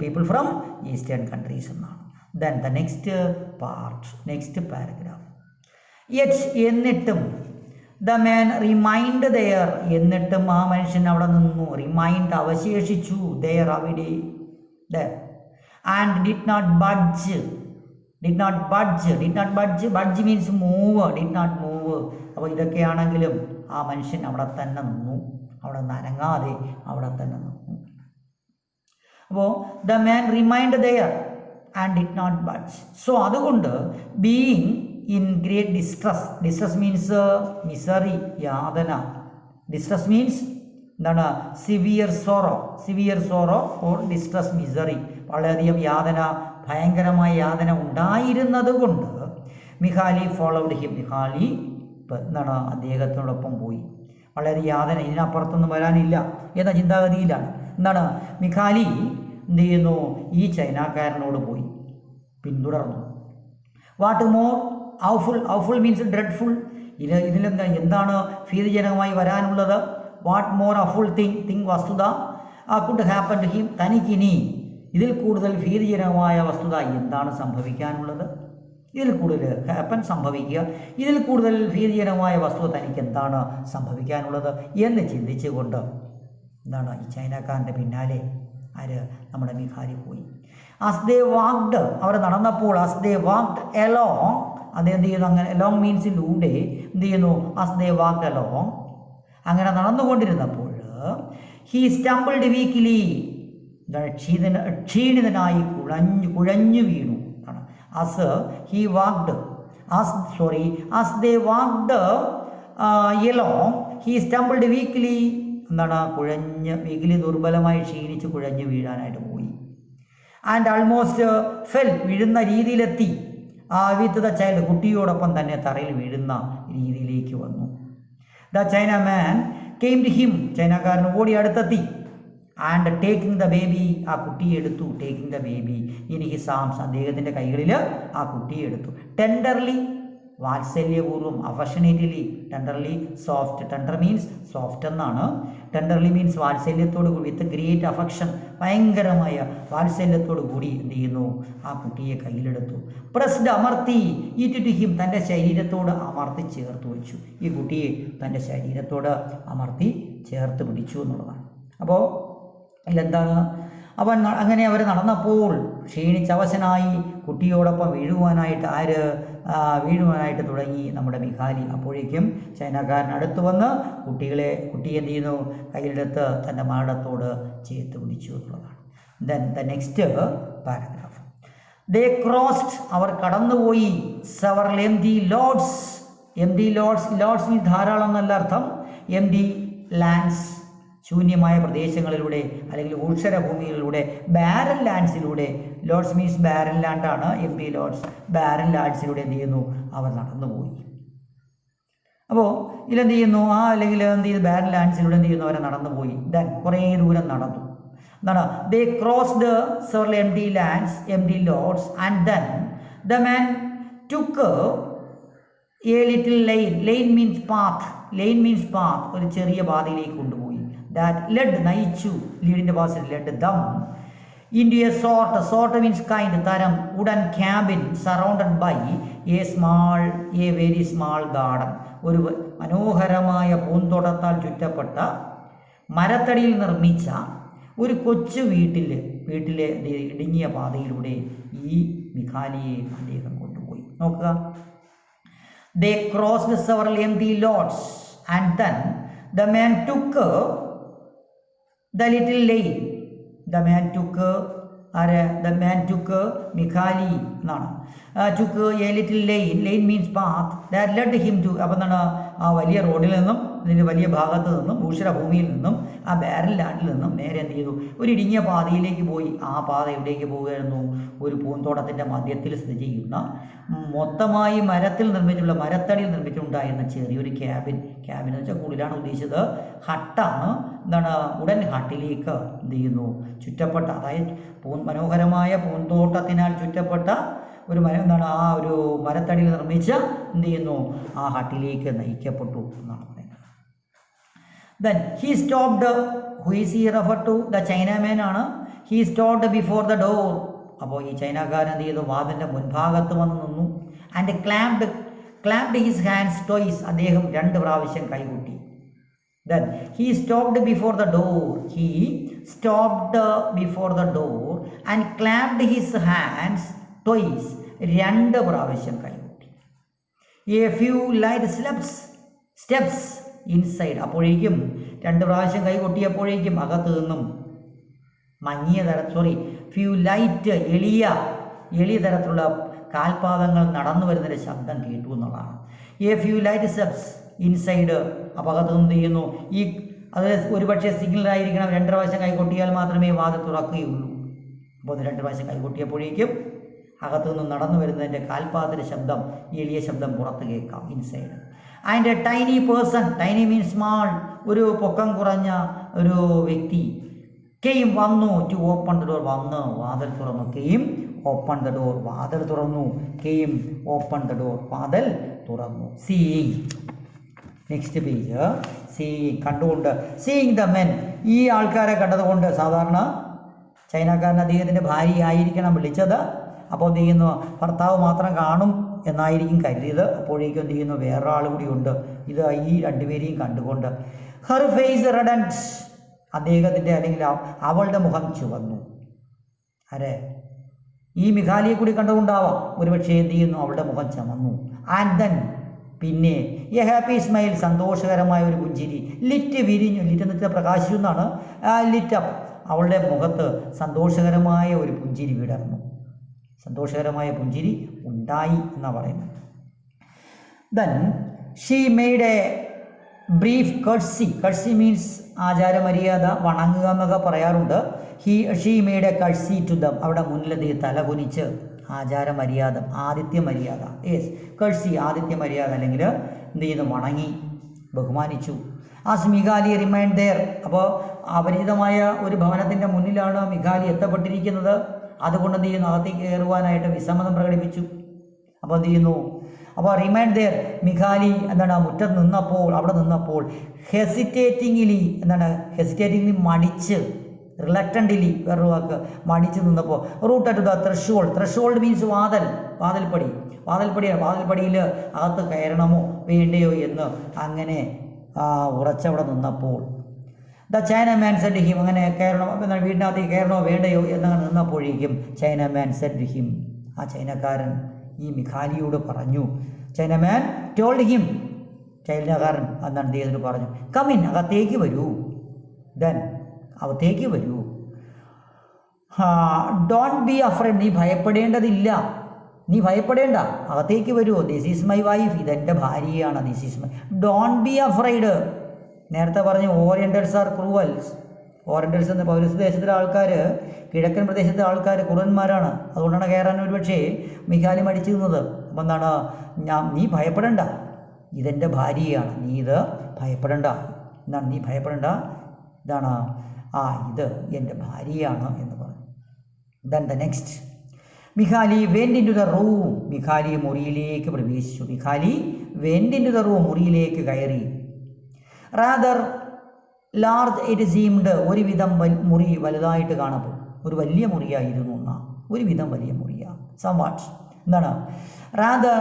Then the next part, next paragraph. Yet എന്നിട്ടും the man remained there. എന്നിട്ടും ആ മനുഷ്യൻ അവിടെ നിന്നു. Remained അവശേഷിച്ചു. There അവിടെ. There. And did not budge. Budge means move. Did not move. അപ്പോൾ ഇതൊക്കെയാണെങ്കിലും ആ മനുഷ്യൻ അവിടെ തന്നെ നിന്നു, അവിടെ നിന്ന് അനങ്ങാതെ അവിടെ തന്നെ നിന്നു. അപ്പോൾ the man remained there and did not budge. So അതുകൊണ്ട് being in great distress means misery, യാതന. Distress means severe sorrow or distress, misery, വളരെയധികം യാതന, ഭയങ്കരമായ യാതന ഉണ്ടായിരുന്നത് കൊണ്ട് മിഖാലി ഫോളോഡ് ഹിം. മിഖാലി അദ്ദേഹത്തിനോടൊപ്പം പോയി. വളരെ യാതന, ഇതിനപ്പുറത്തൊന്നും വരാനില്ല എന്ന ചിന്താഗതിയിലാണ്. മിഖാലി എന്ത് ചെയ്യുന്നു, ഈ ചൈനക്കാരനോട് പോയി. പിന്തുടർന്നു. What more awful means dreadful. ഇതിലെന്താ എന്താണ് ഭീതിജനകമായി വരാനുള്ളത്? വാട്ട് മോർ ഔഫുൾ തിങ് വസ്തുത കുഡ് ഹാപ്പൻ ടു ഹിം. തനിക്കിനി ഇതിൽ കൂടുതൽ ഭീതിജനകമായ വസ്തുത എന്താണ് സംഭവിക്കാനുള്ളത്? ഇതിൽ കൂടുതൽ സംഭവിക്കുക, ഇതിൽ കൂടുതൽ ഭീതിജനകമായ വസ്തുത തനിക്ക് എന്താണ് സംഭവിക്കാനുള്ളത് എന്ന് ചിന്തിച്ചുകൊണ്ട് എന്താണ് ഈ ചൈനക്കാരൻ്റെ പിന്നാലെ നമ്മുടെ മിഖാലി പോയി. ആസ് ദേ വാക്ഡ്, അവർ നടന്നപ്പോൾ ആസ് ദേ വാക്ഡ് എലോങ്, അത് എന്ത് ചെയ്യുന്നു? അങ്ങനെ എലോങ് മീൻസിലൂടെ എന്ത് ചെയ്യുന്നു? ആസ് ദേ വാക്ഡ് എലോങ്, അങ്ങനെ നടന്നുകൊണ്ടിരുന്നപ്പോൾ ഹീ സ്റ്റംബിൾഡ് വീക്കിലി, ക്ഷീണിതനായി കുഴഞ്ഞു വീണു. As he walked as they walked along he stumbled weakly, എന്താണ്? വീക്കിലി ദുർബലമായി ക്ഷീണിച്ച് കുഴഞ്ഞു വീഴാനായിട്ട് പോയി. ആൻഡ് ആൾമോസ്റ്റ് ഫെൽ, വീഴുന്ന രീതിയിലെത്തി. വിത്ത് ദ ചൈൽഡ്, കുട്ടിയോടൊപ്പം തന്നെ തറയിൽ വീഴുന്ന രീതിയിലേക്ക് വന്നു. The China man came to him, ചൈനക്കാരൻ ഓടി അടുത്തെത്തി. ആൻഡ് ടേക്കിംഗ് ദ ബേബി, ആ കുട്ടിയെ എടുത്തു. Taking the baby in his arms, അദ്ദേഹത്തിൻ്റെ കൈകളിൽ ആ കുട്ടിയെ എടുത്തു. ടെൻഡർലി, വാത്സല്യപൂർവ്വം. Affectionately, tenderly soft. Tender means soft എന്നാണ്. ടെൻഡർലി മീൻസ് വാത്സല്യത്തോടു കൂടി, വിത്ത് ഗ്രേറ്റ് അഫക്ഷൻ, ഭയങ്കരമായ വാത്സല്യത്തോടു കൂടി എന്ത് ചെയ്യുന്നു? ആ കുട്ടിയെ കയ്യിലെടുത്തു. പ്രസ്ഡ്, അമർത്തി. ഈറ്റ് ടു ഹിം, തൻ്റെ ശരീരത്തോട് അമർത്തി ചേർത്ത് വെച്ചു. ഈ കുട്ടിയെ തൻ്റെ ശരീരത്തോട് അമർത്തി ചേർത്ത് പിടിച്ചു എന്നുള്ളതാണ്. അപ്പോൾ ഇതിലെന്താണ്? അവൻ അങ്ങനെ അവർ നടന്നപ്പോൾ ക്ഷീണിച്ചവശനായി കുട്ടിയോടൊപ്പം വീഴുവാനായിട്ട് തുടങ്ങി നമ്മുടെ മിഖാലി. അപ്പോഴേക്കും ചൈനക്കാരൻ അടുത്ത് വന്ന് കുട്ടിയെ എന്ത് ചെയ്യുന്നു? കയ്യിലെടുത്ത് തൻ്റെ മാടത്തോട് ചേർത്ത് പിടിച്ചു എന്നുള്ളതാണ്. Then the next paragraph. They crossed, അവർ കടന്നുപോയി. Several empty lots. Lots means ധാരാളം എന്നല്ല അർത്ഥം. എംപ്റ്റി ലാൻഡ്സ്, ശൂന്യമായ പ്രദേശങ്ങളിലൂടെ അല്ലെങ്കിൽ ഉത്സരഭൂമികളിലൂടെ, ബാരൻ ലാൻഡ്സിലൂടെ. ലോഡ്സ് മീൻസ് ബാരൻ ലാൻഡാണ്. എംപ്റ്റി ലോഡ്സ്, ബാരൻ ലാൻഡ്സിലൂടെ എന്ത് ചെയ്യുന്നു? അവർ നടന്നുപോയി. അപ്പോൾ ഇതിലെന്ത് ചെയ്യുന്നു? അല്ലെങ്കിൽ എന്ത് ചെയ്തു? ബാരൻ ലാൻഡ്സിലൂടെ എന്ത് ചെയ്യുന്നു? അവരെ നടന്നുപോയി. ദെൻ കുറേ ദൂരം നടന്നു. എന്താണ്? They crossed several empty lands, empty lots, and then the man took a little lane. Lane means path, ഒരു ചെറിയ പാതയിലേക്ക് കൊണ്ടുപോയി. ദാറ്റ് ലെഡ്, നയിച്ചു. ലീഡിൻ്റെ ഭാഷയിൽ led them into a sort means kind, തരം. Wooden cabin surrounded by a very small garden, ഒരു മനോഹരമായ പൂന്തോട്ടത്താൽ ചുറ്റപ്പെട്ട മരത്തടിയിൽ നിർമ്മിച്ച ഒരു കൊച്ചു വീട്ടിലെ ഇടുങ്ങിയ പാതയിലൂടെ ഈ മിഖാലിയെ അദ്ദേഹം കൊണ്ടുപോയി. നോക്കുക. They crossed several empty lots, and then the man took the little lane. The man took മിഖാലി എന്നാണ്. took a little lane. Lane means path that led him to. അപ്പം എന്താണ്? ആ വലിയ റോഡിൽ നിന്നും, ഇതിൻ്റെ വലിയ ഭാഗത്ത് നിന്നും, ഭൂമിയിൽ നിന്നും, ആ ബാരൻ ലാൻഡിൽ നിന്നും നേരെ എന്ത് ചെയ്തു? ഒരു ഇടുങ്ങിയ പാതയിലേക്ക് പോയി. ആ പാത എവിടേക്ക് പോവുകയായിരുന്നു? ഒരു പൂന്തോട്ടത്തിൻ്റെ മധ്യത്തിൽ സ്ഥിതി ചെയ്യുന്ന, മൊത്തമായി മരത്തടിയിൽ നിർമ്മിച്ചിട്ടുണ്ടായിരുന്ന ചെറിയൊരു ക്യാബിൻ എന്ന് വെച്ചാൽ കുടിലാണ് ഉദ്ദേശിച്ചത്. ഹട്ടാണ്. എന്താണ്? ഉടൻ ഹട്ടിലേക്ക് എന്ത് ചെയ്യുന്നു? ചുറ്റപ്പെട്ട, അതായത് മനോഹരമായ പൂന്തോട്ടത്തിനാൽ ചുറ്റപ്പെട്ട ഒരു ആ ഒരു മരത്തടിയിൽ നിർമ്മിച്ച എന്ത് ചെയ്യുന്നു? ആ ഹട്ടിലേക്ക് നയിക്കപ്പെട്ടു എന്നാണ് പറയുന്നത്. Then he stopped. Who is he referred to? The Chinaman ആണ്. He stopped before the door. അപ്പോൾ ഈ ചൈനക്കാരൻ എന്ത് ചെയ്തു? വാതിലിൻ്റെ മുൻഭാഗത്ത് വന്ന് നിന്നു. And clapped his hands twice. അദ്ദേഹം 2 പ്രാവശ്യം കൈകൊട്ടി. Then he stopped before the door. He stopped before the door and clapped his hands twice. 2 പ്രാവശ്യം കൈകൊട്ടി. A few light steps inside. അപ്പോഴേക്കും 2 പ്രാവശ്യം കൈകൊട്ടിയപ്പോഴേക്കും അകത്ത് നിന്നും ഫ്യൂ ലൈറ്റ്, എളിയ തരത്തിലുള്ള കാൽപാദങ്ങൾ നടന്നു വരുന്നൊരു ശബ്ദം കേട്ടു എന്നുള്ളതാണ്. A few light steps inside. അപ്പോൾ അകത്ത് നിന്ന് ചെയ്യുന്നു അത് ഒരുപക്ഷെ സിഗ്നലായിരിക്കണം. 2 പ്രാവശ്യം കൈകൊട്ടിയാൽ മാത്രമേ വാതിൽ തുറക്കുകയുള്ളൂ. അപ്പോൾ 2 പ്രാവശ്യം കൈകൊട്ടിയപ്പോഴേക്കും അകത്തു നിന്നും നടന്നു വരുന്നതിൻ്റെ കാൽപാദത്തിൻ്റെ ശബ്ദം, എളിയ ശബ്ദം പുറത്ത് കേൾക്കാം inside. And A tiny person, tiny means small, ഒരു പൊക്കം കുറഞ്ഞ ഒരു വ്യക്തി, കെയും വന്നു. ടു ഓപ്പൺ ദ ഡോർ, വന്ന് വാതിൽ തുറന്നു. കെയും ഓപ്പൺ ദ ഡോർ, വാതിൽ തുറന്നു. കെയിം ഓപ്പൺ ദ ഡോർ, വാതിൽ തുറന്നു. Seeing, next page. സീയിങ്, കണ്ടുകൊണ്ട്. സീയിങ് ദ മെൻ, ഈ ആൾക്കാരെ കണ്ടതുകൊണ്ട്. സാധാരണ ചൈനക്കാരൻ അദ്ദേഹത്തിൻ്റെ ഭാര്യയായിരിക്കണം വിളിച്ചത്. അപ്പോൾ എന്ത് ചെയ്യുന്നു, ഭർത്താവ് മാത്രം കാണും എന്നായിരിക്കും കരുതിയത്. അപ്പോഴേക്കും എന്ത് ചെയ്യുന്നു, വേറൊരാൾ കൂടി ഉണ്ട്. ഇത് ഈ രണ്ടുപേരെയും കണ്ടുകൊണ്ട്. ഹെർ ഫേസ് റെഡൻഡ്, അദ്ദേഹത്തിൻ്റെ അല്ലെങ്കിൽ അവളുടെ മുഖം ചുവന്നു. അരെ, ഈ മിഖാലിയെ കൂടി കണ്ടുകൊണ്ടാവാം ഒരുപക്ഷെ എന്ത് ചെയ്യുന്നു, അവളുടെ മുഖം ചുമന്നു. ആൻഡ് ദെൻ, പിന്നെ എ ഹാപ്പി സ്മൈൽ, സന്തോഷകരമായ ഒരു പുഞ്ചിരി. ലിറ്റ്, വിരിഞ്ഞു. ലിറ്റ് എന്ന് വെച്ചാൽ പ്രകാശിച്ചു എന്നാണ്. ലിറ്റ് അപ്പ്, അവളുടെ മുഖത്ത് സന്തോഷകരമായ ഒരു പുഞ്ചിരി വിടർന്നു. സന്തോഷകരമായ പുഞ്ചിരി ഉണ്ടായി എന്നാണ് പറയുന്നത്. Then she made a brief curtsy. Curtsy means ആചാരമര്യാദ, വണങ്ങുക എന്നൊക്കെ പറയാറുണ്ട്. She made a curtsy to them, അവിടെ മുന്നിലെത്തി തല കുനിച്ച്. ആചാരമര്യാദ, ആതിഥ്യമര്യാദ. യെസ്, കഴ്സി ആതിഥ്യമര്യാദ, അല്ലെങ്കിൽ എന്ത് ചെയ്യുന്നു, വണങ്ങി, ബഹുമാനിച്ചു. ആസ് മിഖാലി റിമൈൻഡ് ദെയർ, അപ്പോൾ അപരിചിതമായ ഒരു ഭവനത്തിൻ്റെ മുന്നിലാണ് മിഖാലി എത്തപ്പെട്ടിരിക്കുന്നത്. അതുകൊണ്ട് എന്ത് ചെയ്യുന്നു, അകത്തേക്ക് കയറുവാനായിട്ട് വിസമ്മതം പ്രകടിപ്പിച്ചു. അപ്പോൾ എന്ത് ചെയ്യുന്നു, അപ്പോൾ റിമൈൻഡ് ദെയർ, മിഖാലി എന്താണ് മുറ്റത്ത് നിന്നപ്പോൾ, അവിടെ നിന്നപ്പോൾ ഹെസിറ്റേറ്റിംഗ്ലി, എന്താണ് ഹെസിറ്റേറ്റിംഗ്ലി, മടിച്ച്, റിലക്റ്റൻ്റ്ലി, വേറൊരു വാക്ക്, മടിച്ച് നിന്നപ്പോൾ. Rooted to the threshold. Threshold means വാതിൽ, വാതിൽപ്പടി. വാതിൽപ്പടിയിൽ അകത്ത് കയറണമോ വേണ്ടയോ എന്ന് അങ്ങനെ ഉറച്ചവിടെ നിന്നപ്പോൾ. ദ ചൈനമാൻ സെഡ് ഹിം, അങ്ങനെ കയറണോ, വീടിനകത്തേക്ക് കയറണോ വേണ്ടയോ എന്നങ്ങനെ നിന്നപ്പോഴേക്കും ചൈനമാൻ സെഡ് ഹിം, ആ ചൈനക്കാരൻ ഈ മിഖാലിയോട് പറഞ്ഞു. ചൈനമാൻ ടോൾഡ് ഹിം, ചൈനക്കാരൻ എന്താണ് ചെയ്തിട്ട് പറഞ്ഞു, കമിൻ, അകത്തേക്ക് വരൂ. ദെൻ, അകത്തേക്ക് വരൂ. ഡോണ്ട് ബി അഫ്രൈഡ്, നീ ഭയപ്പെടേണ്ടതില്ല, നീ ഭയപ്പെടേണ്ട, അകത്തേക്ക് വരൂ. ദിസ് ഈസ് മൈ വൈഫ്, ഇതെൻ്റെ ഭാര്യയാണ്. This is my, don't be afraid. നേരത്തെ പറഞ്ഞു ഓറിയൻറ്റൽസ് ആർ ക്രൂവൽസ്. ഓറിയൻറ്റൽസ് എന്ന പൗരസ്ദേശത്തിലെ ആൾക്കാർ, കിഴക്കൻ പ്രദേശത്തെ ആൾക്കാർ ക്രൂരന്മാരാണ്. അതുകൊണ്ടാണ് കയറാൻ ഒരുപക്ഷേ മിഖാലി മടിച്ചു നിന്നത്. അപ്പം എന്താണ്, നീ ഭയപ്പെടണ്ട, ഇതെൻ്റെ ഭാര്യയാണ്, നീ ഇത് ഭയപ്പെടണ്ട, എന്താണ്, നീ ഭയപ്പെടണ്ട, ഇതാണ് ഇത് എൻ്റെ ഭാര്യയാണ് എന്ന് പറഞ്ഞു. Then the next, Mikhali went in to the room, Mikhali മുറിയിലേക്ക് പ്രവേശിച്ചു. Mikhali went in to the room, മുറിയിലേക്ക് കയറി. റാദർ ലാർജ് ഇറ്റ് സീംഡ്, ഒരുവിധം മുറി വലുതായിട്ട് കാണപ്പെടും. ഒരു വലിയ മുറിയായിരുന്നു എന്നാ, ഒരുവിധം വലിയ മുറിയാണ്. സം വാട്ട്, എന്താണ്, rather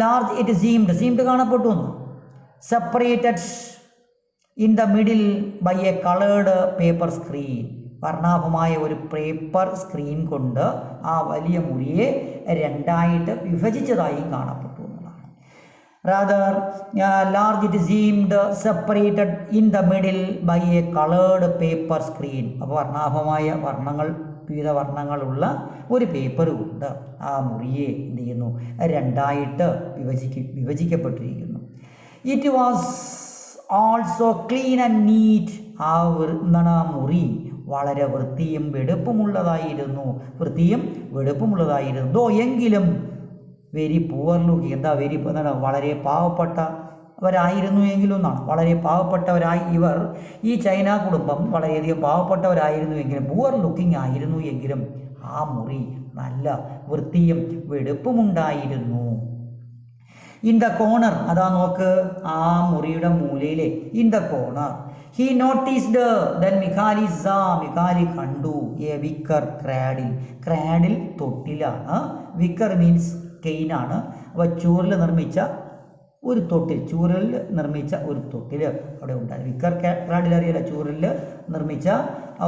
large it seemed, seemed കാണപ്പെട്ടു എന്ന്. Separated in the middle by a coloured paper screen, വർണ്ണാഭമായ ഒരു പേപ്പർ സ്ക്രീൻ കൊണ്ട് ആ വലിയ മുറിയെ രണ്ടായിട്ട് വിഭജിച്ചതായി കാണപ്പെട്ടു എന്നതാണ്. Rather large it seemed separated in the middle by a coloured paper screen, അപ്പോൾ വർണ്ണാഭമായ വർണ്ണങ്ങൾ, വിവിധ വർണ്ണങ്ങളുള്ള ഒരു പേപ്പർ കൊണ്ട് ആ മുറിയെ എന്ത് ചെയ്യുന്നു, രണ്ടായിട്ട് വിഭജിക്കപ്പെട്ടിരിക്കുന്നു. It was also clean and neat, ആ എന്താണ്, ആ മുറി വളരെ വൃത്തിയും വെടുപ്പുമുള്ളതായിരുന്നു. ദോ എങ്കിലും വെരി പുവർ ലുക്കിംഗ്, എന്താ വെരി, എന്താണ്, വളരെ പാവപ്പെട്ടവരായിരുന്നു എങ്കിലും എന്നാണ്. വളരെ പാവപ്പെട്ടവരായി ഇവർ, ഈ ചൈന കുടുംബം വളരെയധികം പാവപ്പെട്ടവരായിരുന്നു എങ്കിലും, പുവർ ലുക്കിംഗ് ആയിരുന്നു എങ്കിലും ആ മുറി നല്ല വൃത്തിയും വെടുപ്പുമുണ്ടായിരുന്നു. ഇൻ ദ കോർണർ, അതാ നോക്ക്, ആ മുറിയുടെ മൂലയിലെ in the corner, he noticed, then Mikhali saw, Mikhali കണ്ടു, എ വിക്കർ ക്രാഡിൽ, ക്രാഡിൽ തൊട്ടിലാണ്, വിക്കർ മീൻസ് കെയിനാണ്. അപ്പോൾ ചൂറിൽ നിർമ്മിച്ച ഒരു തൊട്ടിൽ, ചൂരലിൽ നിർമ്മിച്ച ഒരു തൊട്ടിൽ അവിടെ ഉണ്ടായി. വിക്കർ ക്രാഡിൽ അറിയില്ല, ചൂരലിൽ നിർമ്മിച്ച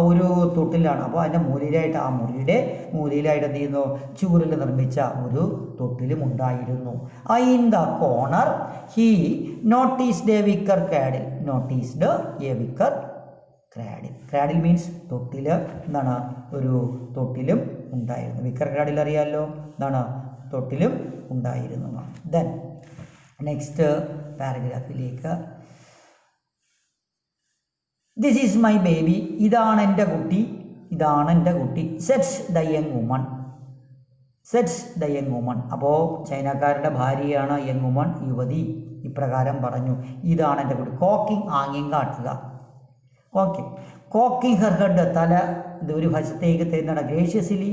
ഒരു തൊട്ടിലാണ്. അപ്പോൾ അതിൻ്റെ മൂലയിലായിട്ട്, ആ മുറിയുടെ മൂലയിലായിട്ട് എന്ത് ചെയ്യുന്നു, ചൂരലിൽ നിർമ്മിച്ച ഒരു തൊട്ടിലും ഉണ്ടായിരുന്നു. In the corner he noticed a wicker cradle, noticed a wicker cradle, cradle means തൊട്ടിൽ, എന്താണ്, ഒരു തൊട്ടിലും ഉണ്ടായിരുന്നു. വിക്കർ ക്രാഡിൽ അറിയാമല്ലോ, എന്താണ്, തൊട്ടിലും ഉണ്ടായിരുന്നു. Then next പാരഗ്രാഫിലേക്ക്, this is my baby, ഇതാണ് എൻ്റെ കുട്ടി, ഇതാണ് എൻ്റെ കുട്ടി. Sets the young woman, sets the young woman, അപ്പോൾ ചൈനക്കാരുടെ ഭാര്യയാണ് യങ് വുമൺ, യുവതി, ഇപ്രകാരം പറഞ്ഞു, ഇതാണ് എൻ്റെ കുട്ടി. കോക്കിംഗ്, ആംഗ്യം കാട്ടുക. ഓക്കെ, കോക്കിംഗ് ഹെർ ഹെഡ്, തല ഒരു വശത്തേക്ക് തരുന്നതാണ്. ഗ്രേഷ്യസ്ലി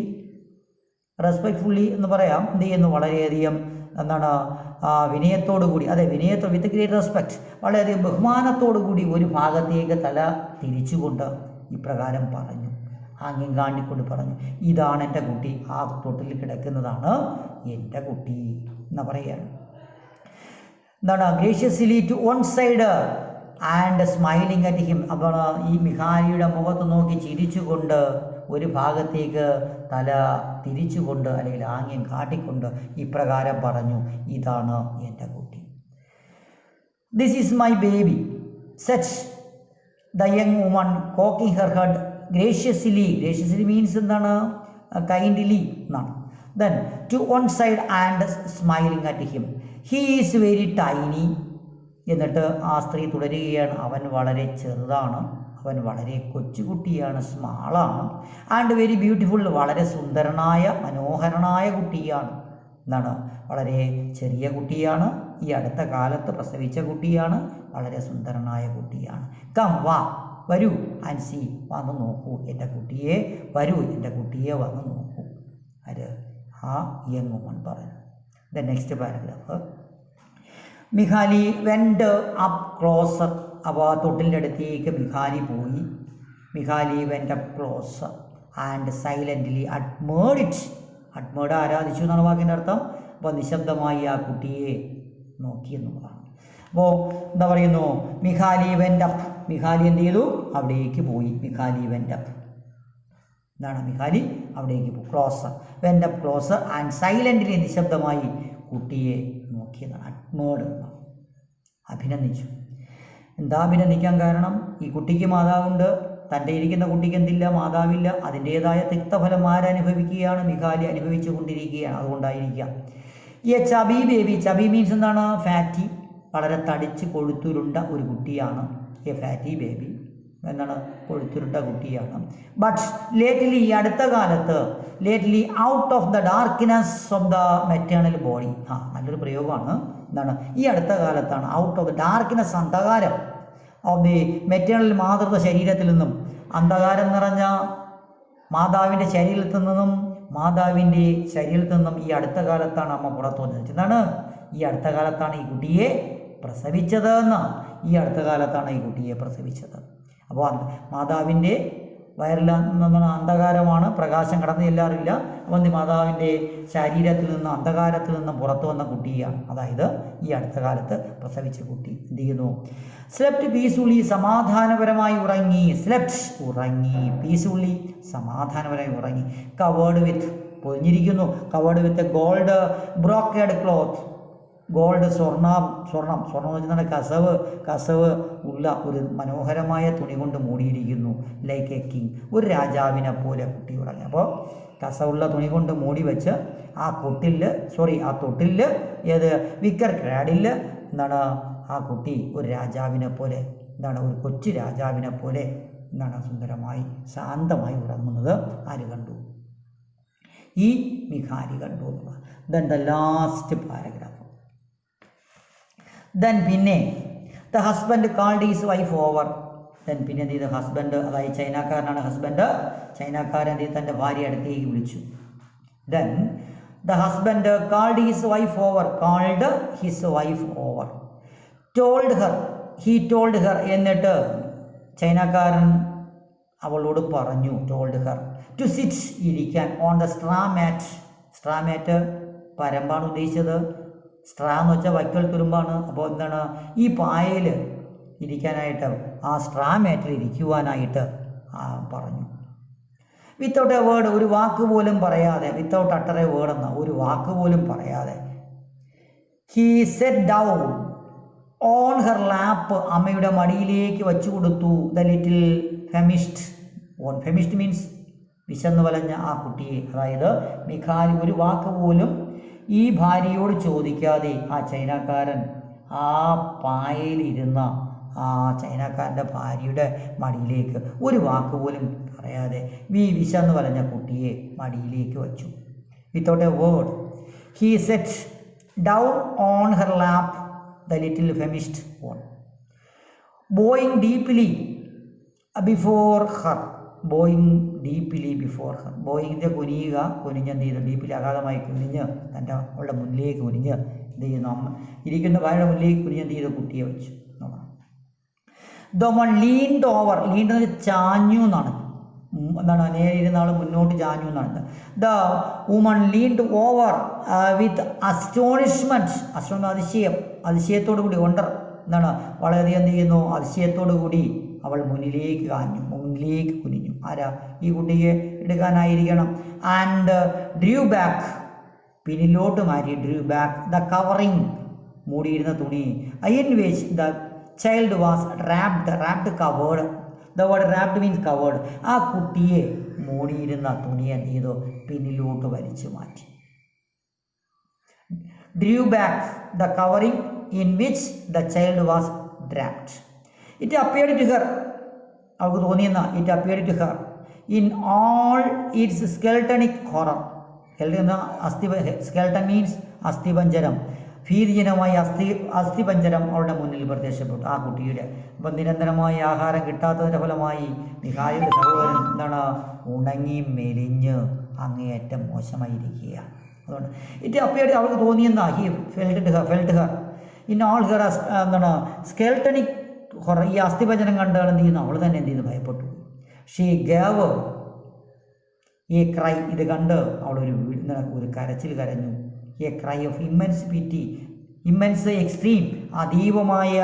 റെസ്പെക്ട്ഫുള്ളി എന്ന് പറയാം, എന്ത് ചെയ്യുന്നു, വളരെയധികം എന്താണ് വിനയത്തോടു കൂടി, അതെ വിത്ത് ഗ്രേറ്റ് റെസ്പെക്റ്റ്, വളരെയധികം ബഹുമാനത്തോടു കൂടി ഒരു ഭാഗത്തേക്ക് തല തിരിച്ചുകൊണ്ട് ഇപ്രകാരം പറഞ്ഞു, ആംഗ്യം കാണിക്കൊണ്ട് പറഞ്ഞു, ഇതാണ് എൻ്റെ കുട്ടി, ആ തൊട്ടിൽ കിടക്കുന്നതാണ് എൻ്റെ കുട്ടി എന്ന് പറയുകയാണ്. എന്താണ്, graciously to one side and smiling at him. അപ്പോൾ ഈ മിഖാലിയുടെ മുഖത്ത് നോക്കി ചിരിച്ചുകൊണ്ട് ഒരു ഭാഗത്തേക്ക് തല തിരിച്ചുകൊണ്ട് അല്ലെങ്കിൽ ആംഗ്യം കാട്ടിക്കൊണ്ട് ഇപ്രകാരം പറഞ്ഞു, ഇതാണ് എൻ്റെ കുട്ടി. This is my baby said the young woman cocking her head graciously means എന്താണ്, കൈൻഡ്ലി എന്നാണ്. Then to one side and smiling at him. He is very tiny. എന്നിട്ട് ആ സ്ത്രീ തുടരുകയാണ്, അവൻ വളരെ ചെറുതാണ്, അവൻ വളരെ കൊച്ചുകുട്ടിയാണ്, സ്മാളാണ്. ആൻഡ് വെരി ബ്യൂട്ടിഫുൾ, വളരെ സുന്ദരനായ മനോഹരനായ കുട്ടിയാണ്. എന്താണ്, വളരെ ചെറിയ കുട്ടിയാണ്, ഈ അടുത്ത കാലത്ത് പ്രസവിച്ച കുട്ടിയാണ്, വളരെ സുന്ദരനായ കുട്ടിയാണ്. കം വാ, വരൂ, ആൻഡ് സി, വന്ന് നോക്കൂ എൻ്റെ കുട്ടിയെ, വരൂ എൻ്റെ കുട്ടിയെ വന്ന് നോക്കൂ. അത് ആ യങ് വുമൺ പറഞ്ഞു. The next paragraph, Mikhali went up closer. അപ്പോൾ ആ തൊട്ടിൻ്റെ അടുത്തേക്ക് മിഖാലി പോയി. Mikhali went up closer and silently admired it. Admired ആരാധിച്ചു എന്നാണ് വാക്കിൻ്റെ അർത്ഥം. അപ്പോൾ നിശബ്ദമായി ആ കുട്ടിയെ നോക്കി എന്നുള്ളതാണ്. അപ്പോൾ എന്താ പറയുന്നു, മിഖാലി വെൻഡ് അപ്പ്, മിഖാലി എന്ത് ചെയ്തു, അവിടേക്ക് പോയി. മിഖാലി വെൻഡ് അപ്പ് എന്താണ്, മിഖാലി അവിടേക്ക് പോയി. Closer, went up closer and silently, നിശബ്ദമായി കുട്ടിയെ നോക്കിയതാണ്. അഡ്മേർഡ്, അഭിനന്ദിച്ചു. എന്താ അഭിനന്ദിക്കാൻ കാരണം, ഈ കുട്ടിക്ക് മാതാവുണ്ട്, തൻ്റെ ഇരിക്കുന്ന കുട്ടിക്ക് എന്തില്ല, മാതാവില്ല. അതിൻ്റേതായ തിക്തഫലം ആരനുഭവിക്കുകയാണ്, മിഖാലി അനുഭവിച്ചു കൊണ്ടിരിക്കുകയാണ്. അതുകൊണ്ടായിരിക്കാം. ഈ ചബി ബേബി, ചബി മീൻസ് എന്താണ്, ഫാറ്റി, വളരെ തടിച്ച് കൊഴുത്തുരുണ്ട ഒരു കുട്ടിയാണ്. എ ഫാറ്റി ബേബി എന്താണ്, കൊഴുത്തുരുണ്ട കുട്ടിയാണ്. ബട്ട് ലേറ്റ്ലി, അടുത്ത കാലത്ത്, lately out of the darkness of the maternal body. നല്ലൊരു പ്രയോഗമാണ്. എന്താണ്, ഈ അടുത്ത കാലത്താണ്, ഔട്ട് ഓഫ് ദ ഡാർക്ക്നെസ്, അന്ധകാരം, ഓഫ് ദി മെറ്റേണൽ, മാതൃത്വ ശരീരത്തിൽ നിന്നും, അന്ധകാരം നിറഞ്ഞ മാതാവിൻ്റെ ശരീരത്തിൽ നിന്നും, മാതാവിൻ്റെ ശരീരത്തിൽ നിന്നും ഈ അടുത്ത കാലത്താണ് അമ്മ പുറത്തു വന്നത്. എന്താണ്, ഈ അടുത്ത കാലത്താണ് ഈ കുട്ടിയെ പ്രസവിച്ചത് എന്ന്. ഈ അടുത്ത കാലത്താണ് ഈ കുട്ടിയെ പ്രസവിച്ചത്. അപ്പോൾ മാതാവിൻ്റെ വയറിൽ നിന്നാണ് അന്ധകാരമാണ്, പ്രകാശം കടന്നു ചെല്ലാറില്ല. അപ്പം മാതാവിൻ്റെ ശരീരത്തിൽ നിന്ന്, അന്ധകാരത്തിൽ നിന്നും പുറത്തു വന്ന കുട്ടിയാണ്. അതായത് ഈ അടുത്ത കാലത്ത് പ്രസവിച്ച കുട്ടി എന്ത് ചെയ്യുന്നു, സ്ലെപ്റ്റ് പീസ്ഫുള്ളി, സമാധാനപരമായി ഉറങ്ങി. സ്ലെപ്റ്റ്, ഉറങ്ങി. പീസ്ഫുള്ളി, സമാധാനപരമായി ഉറങ്ങി. കവേർഡ് വിത്ത്, പൊതിഞ്ഞിരിക്കുന്നു. Covered with gold brocade cloth. Gold, സ്വർണം എന്ന് വെച്ചാൽ കസവ് ഉള്ള ഒരു മനോഹരമായ തുണി കൊണ്ട് മൂടിയിരിക്കുന്നു. ലൈക്ക് എ കിങ്, ഒരു രാജാവിനെ പോലെ കുട്ടി ഉറങ്ങി. അപ്പോൾ കസവുള്ള തുണി കൊണ്ട് മൂടി വെച്ച് ആ തൊട്ടിൽ ഏത് വിക്കർ ക്രാഡിൽ എന്താണ്, ആ കുട്ടി ഒരു രാജാവിനെ പോലെ, എന്താണ്, ഒരു കൊച്ചു രാജാവിനെ പോലെ എന്താണ്, സുന്ദരമായി ശാന്തമായി ഉറങ്ങുന്നത് ആര് കണ്ടു, ഈ മിഖാലി കണ്ടു എന്നുള്ളത്. Then the last paragraph. Then പിന്നെ the husband called his wife over. Then പിന്നെ എന്ത് ചെയ്ത്, ഹസ്ബൻഡ്, അതായത് ചൈനക്കാരനാണ് ഹസ്ബൻഡ്, ചൈനക്കാരൻ എന്ത് ചെയ്ത് തൻ്റെ ഭാര്യ അടുത്തേക്ക് വിളിച്ചു. Then the husband called his wife over, he told her, എന്നിട്ട് ചൈനക്കാരൻ അവളോട് പറഞ്ഞു, ടോൾഡ് ഹെർ ടു സിറ്റ്, ഇരിക്കാൻ, ഓൺ ദ സ്ട്രാ മാറ്റ്, പരമ്പാണ് ഉദ്ദേശിച്ചത്. സ്ട്രാ എന്ന് വെച്ചാൽ വൈക്കോൽ തുരുമ്പാണ്. അപ്പോൾ എന്താണ്, ഈ പായയിൽ ഇരിക്കാനായിട്ട്, ആ സ്ട്രാ മാറ്റിൽ ഇരിക്കുവാനായിട്ട് പറഞ്ഞു. വിത്തൗട്ട് എ വേർഡ്, ഒരു വാക്ക് പോലും പറയാതെ, വിത്തൗട്ട് അട്ടർ എ വേർഡ് എന്ന ഒരു വാക്ക് പോലും പറയാതെ, he set down on her lap, അമ്മയുടെ മടിയിലേക്ക് വച്ചു കൊടുത്തു. ദ ലിറ്റിൽ ഫെമിസ്റ്റ് മീൻസ് വിശന്നു വലഞ്ഞ ആ കുട്ടിയെ. അതായത് മിഖാലി ഒരു വാക്ക് പോലും ഈ ഭാര്യയോട് ചോദിക്കാതെ ആ ചൈനക്കാരൻ ആ പായയിലിരുന്ന ആ ചൈനക്കാരൻ്റെ ഭാര്യയുടെ മടിയിലേക്ക് ഒരു വാക്ക് പോലും പറയാതെ വിശന്നു വലഞ്ഞ കുട്ടിയെ മടിയിലേക്ക് വച്ചു. Without a word he set down on her lap the little famished one, bowing deeply before her, bowing deeply before her. ബോയിങ്ങിൻ്റെ കുനിഞ്ഞ് എന്ത് ചെയ്യുന്നു, ഡീപ്ലി അഗാധമായി കുനിഞ്ഞ് അവളുടെ മുന്നിലേക്ക് കുനിഞ്ഞ് എന്ത് ചെയ്യുന്നു, ഇരിക്കുന്ന ഭാര്യയുടെ മുന്നിലേക്ക് കുനിഞ്ഞ് എന്ത് ചെയ്തു, കുട്ടിയെ വെച്ചു എന്നുള്ളതാണ്. The one leaned over, leaned എന്ന് ചാഞ്ഞു എന്നാണ്, എന്താണ്, നേരെ ഇരുന്ന ആൾ മുന്നോട്ട് ചാഞ്ഞു എന്നാണ്. The woman leaned over with astonishment, അതിശയത്തോടു കൂടി, വണ്ടർ എന്താണ്, വളരെയധികം എന്ത് ചെയ്യുന്നു, അതിശയത്തോടു കൂടി അവൾ മുന്നിലേക്ക് കുനിഞ്ഞു. ആരാ, ഈ കുട്ടിയെ എടുക്കാനായിരിക്കണം. ആൻഡ് ഡ്രൂ ബാക്ക്, പിന്നിലോട്ട് മാറ്റി, ഡ്രൂ ബാക്ക് ദ കവറിങ്, മൂടിയിരുന്ന തുണി. In which the child was wrapped covered. The word wrapped means covered. ആ കുട്ടിയെ മൂടിയിരുന്ന തുണിയെ എന്ത് ചെയ്തു, പിന്നിലോട്ട് വലിച്ചു മാറ്റി. Drew back the covering in which the child was draped. It appeared to her, അവൾക്ക് തോന്നിയെന്ന, it appeared to her in all its skeletonic horror. Skeleton means അസ്ഥിപഞ്ജരം, ഭീതിജനമായ അസ്ഥിപഞ്ജരം അവളുടെ മുന്നിൽ പ്രത്യക്ഷപ്പെട്ടു, ആ കുട്ടിയുടെ. അപ്പം നിരന്തരമായ ആഹാരം കിട്ടാത്തതിൻ്റെ ഫലമായി മിഖായിയുടെ സഹോദരൻ എന്താണ്, ഉണങ്ങി മെലിഞ്ഞ് അങ്ങേയറ്റം മോശമായിരിക്കുകയാണ്. അതുകൊണ്ട് ഇറ്റ് അപ്പിയർഡ്, അവൾക്ക് തോന്നിയെന്ന, he felt her in all her എന്താണ് സ്കെൽട്ടണിക് ഹൊറർ. ഈ അസ്ഥിപഞ്ജരം കണ്ടാൽ എന്ത് ചെയ്യുന്നു, അവൾ തന്നെ എന്ത് ചെയ്യുന്നു, ഭയപ്പെട്ടു. ഷീ ഗേവ് എ ക്രൈ, ഇത് കണ്ട് അവളൊരു ഒരു കരച്ചിൽ കരഞ്ഞു. A cry of immense pity, immense extreme, അതീവമായ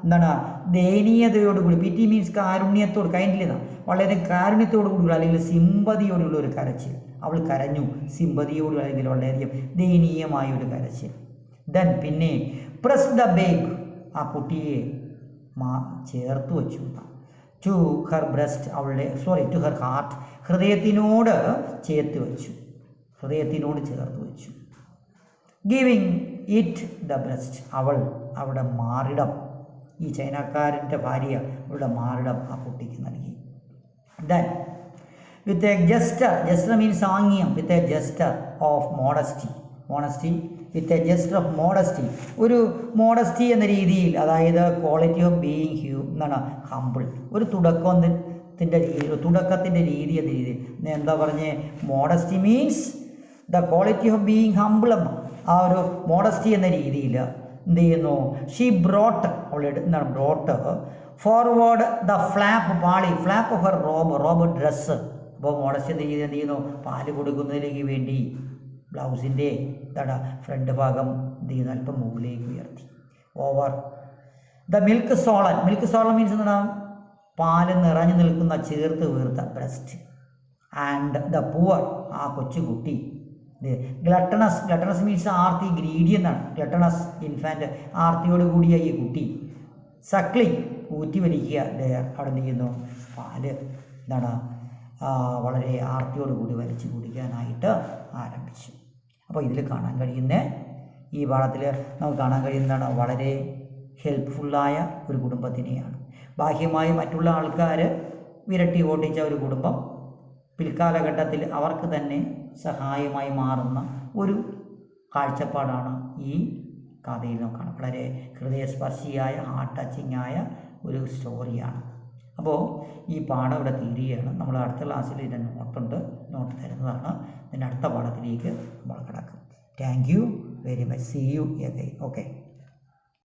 എന്താണ്, ദയനീയതയോടുകൂടി. പിറ്റി മീൻസ് കാരുണ്യത്തോട്, കൈൻഡ്ലിന, വളരെ കാരുണ്യത്തോടു കൂടി അല്ലെങ്കിൽ സിമ്പതിയോടുള്ള ഒരു കരച്ചിൽ. അവൾ കരഞ്ഞു, സിമ്പതിയോട് അല്ലെങ്കിൽ വളരെയധികം ദയനീയമായ ഒരു കരച്ചിൽ. ദെൻ പിന്നെ പ്രസ് ദ ബേബ്, ആ കുട്ടിയെ ചേർത്ത് വെച്ചു. ടു ഹെർ ബ്രസ്റ്റ്, അവളുടെ ടു ഹെർ ഹാർട്ട്, ഹൃദയത്തിനോട് ചേർത്ത് വെച്ചു, ഹൃദയത്തിനോട് ചേർത്ത് വെച്ചു. ഗിവിങ് ഇറ്റ് ദ ബ്രസ്റ്റ്, അവളുടെ മാറിടം, ഈ ചൈനക്കാരൻ്റെ ഭാര്യ അവളുടെ മാറിടം ആ കുട്ടിക്ക് നൽകി. Then with a gesture means ആംഗ്യം, with a gesture of modesty with a gesture of modesty, ഒരു മോഡസ്റ്റി എന്ന രീതിയിൽ, അതായത് ക്വാളിറ്റി ഓഫ് ബീയിങ് എന്താണ്, ഹംബിൾ, ഒരു തുടക്കത്തിൻ്റെ രീതി എന്ന രീതിയിൽ. എന്താ പറഞ്ഞേ, modesty means the quality of being humble എന്ന ആ ഒരു മോഡസ്റ്റി എന്ന രീതിയിൽ എന്ത് ചെയ്യുന്നു. ഷീ ബ്രോട്ട്, എന്താണ് brought forward the flap, flap of her robe dress. അപ്പോൾ മോഡസ്റ്റി എന്ന രീതി എന്ത് ചെയ്യുന്നു, പാല് കൊടുക്കുന്നതിലേക്ക് വേണ്ടി ബ്ലൗസിൻ്റെ എന്താണ് ഫ്രണ്ട് ഭാഗം എന്ത് ചെയ്യുന്നു, അല്പം മുകളിലേക്ക് ഉയർത്തി. Over the milk Solan means എന്താണ്, പാല് നിറഞ്ഞു നിൽക്കുന്ന ചേർത്ത് വീർത്ത ബ്രസ്റ്റ്. ആൻഡ് ദ പുവർ, ആ കൊച്ചുകുട്ടി. ഗ്ലട്ടണസ് മീൻസ് ആർത്തി, ഗ്രീഡി എന്നാണ്. ഗ്ലട്ടണസ് ഇൻഫാൻറ്റ്, ആർത്തിയോട് കൂടിയ ഈ കുട്ടി. സക്ലിങ്, ഊറ്റി വലിക്കുക. അവിടെ എന്ത് ചെയ്യുന്നു, പാല് എന്താണ് വളരെ ആർത്തിയോട് കൂടി വലിച്ചു കുടിക്കാനായിട്ട് ആരംഭിച്ചു. അപ്പോൾ ഇതിൽ കാണാൻ കഴിയുന്ന, ഈ പാഠത്തിൽ നമുക്ക് കാണാൻ കഴിയുന്നതാണ്, വളരെ ഹെൽപ്ഫുള്ളായ ഒരു കുടുംബത്തിനെയാണ്. ബാഹ്യമായി മറ്റുള്ള ആൾക്കാർ വിരട്ടി ഓട്ടിച്ച ഒരു കുടുംബം പിൽക്കാലഘട്ടത്തിൽ അവർക്ക് തന്നെ സഹായമായി മാറുന്ന ഒരു കാഴ്ചപ്പാടാണ് ഈ കഥയിൽ നമുക്ക് കാണാം. വളരെ ഹൃദയസ്പർശിയായ, ഹാർട്ട് ടച്ചിങ് ആയ ഒരു സ്റ്റോറിയാണ്. അപ്പോൾ ഈ പാഠം ഇവിടെ തീരുകയാണ്. നമ്മൾ അടുത്ത ക്ലാസ്സിൽ ഇതിൻ്റെ നോട്ട് തരുന്നതാണ്. ഇതിൻ്റെ അടുത്ത പാഠത്തിലേക്ക് നമ്മൾ കിടക്കും. Thank you very much. See you again. Okay.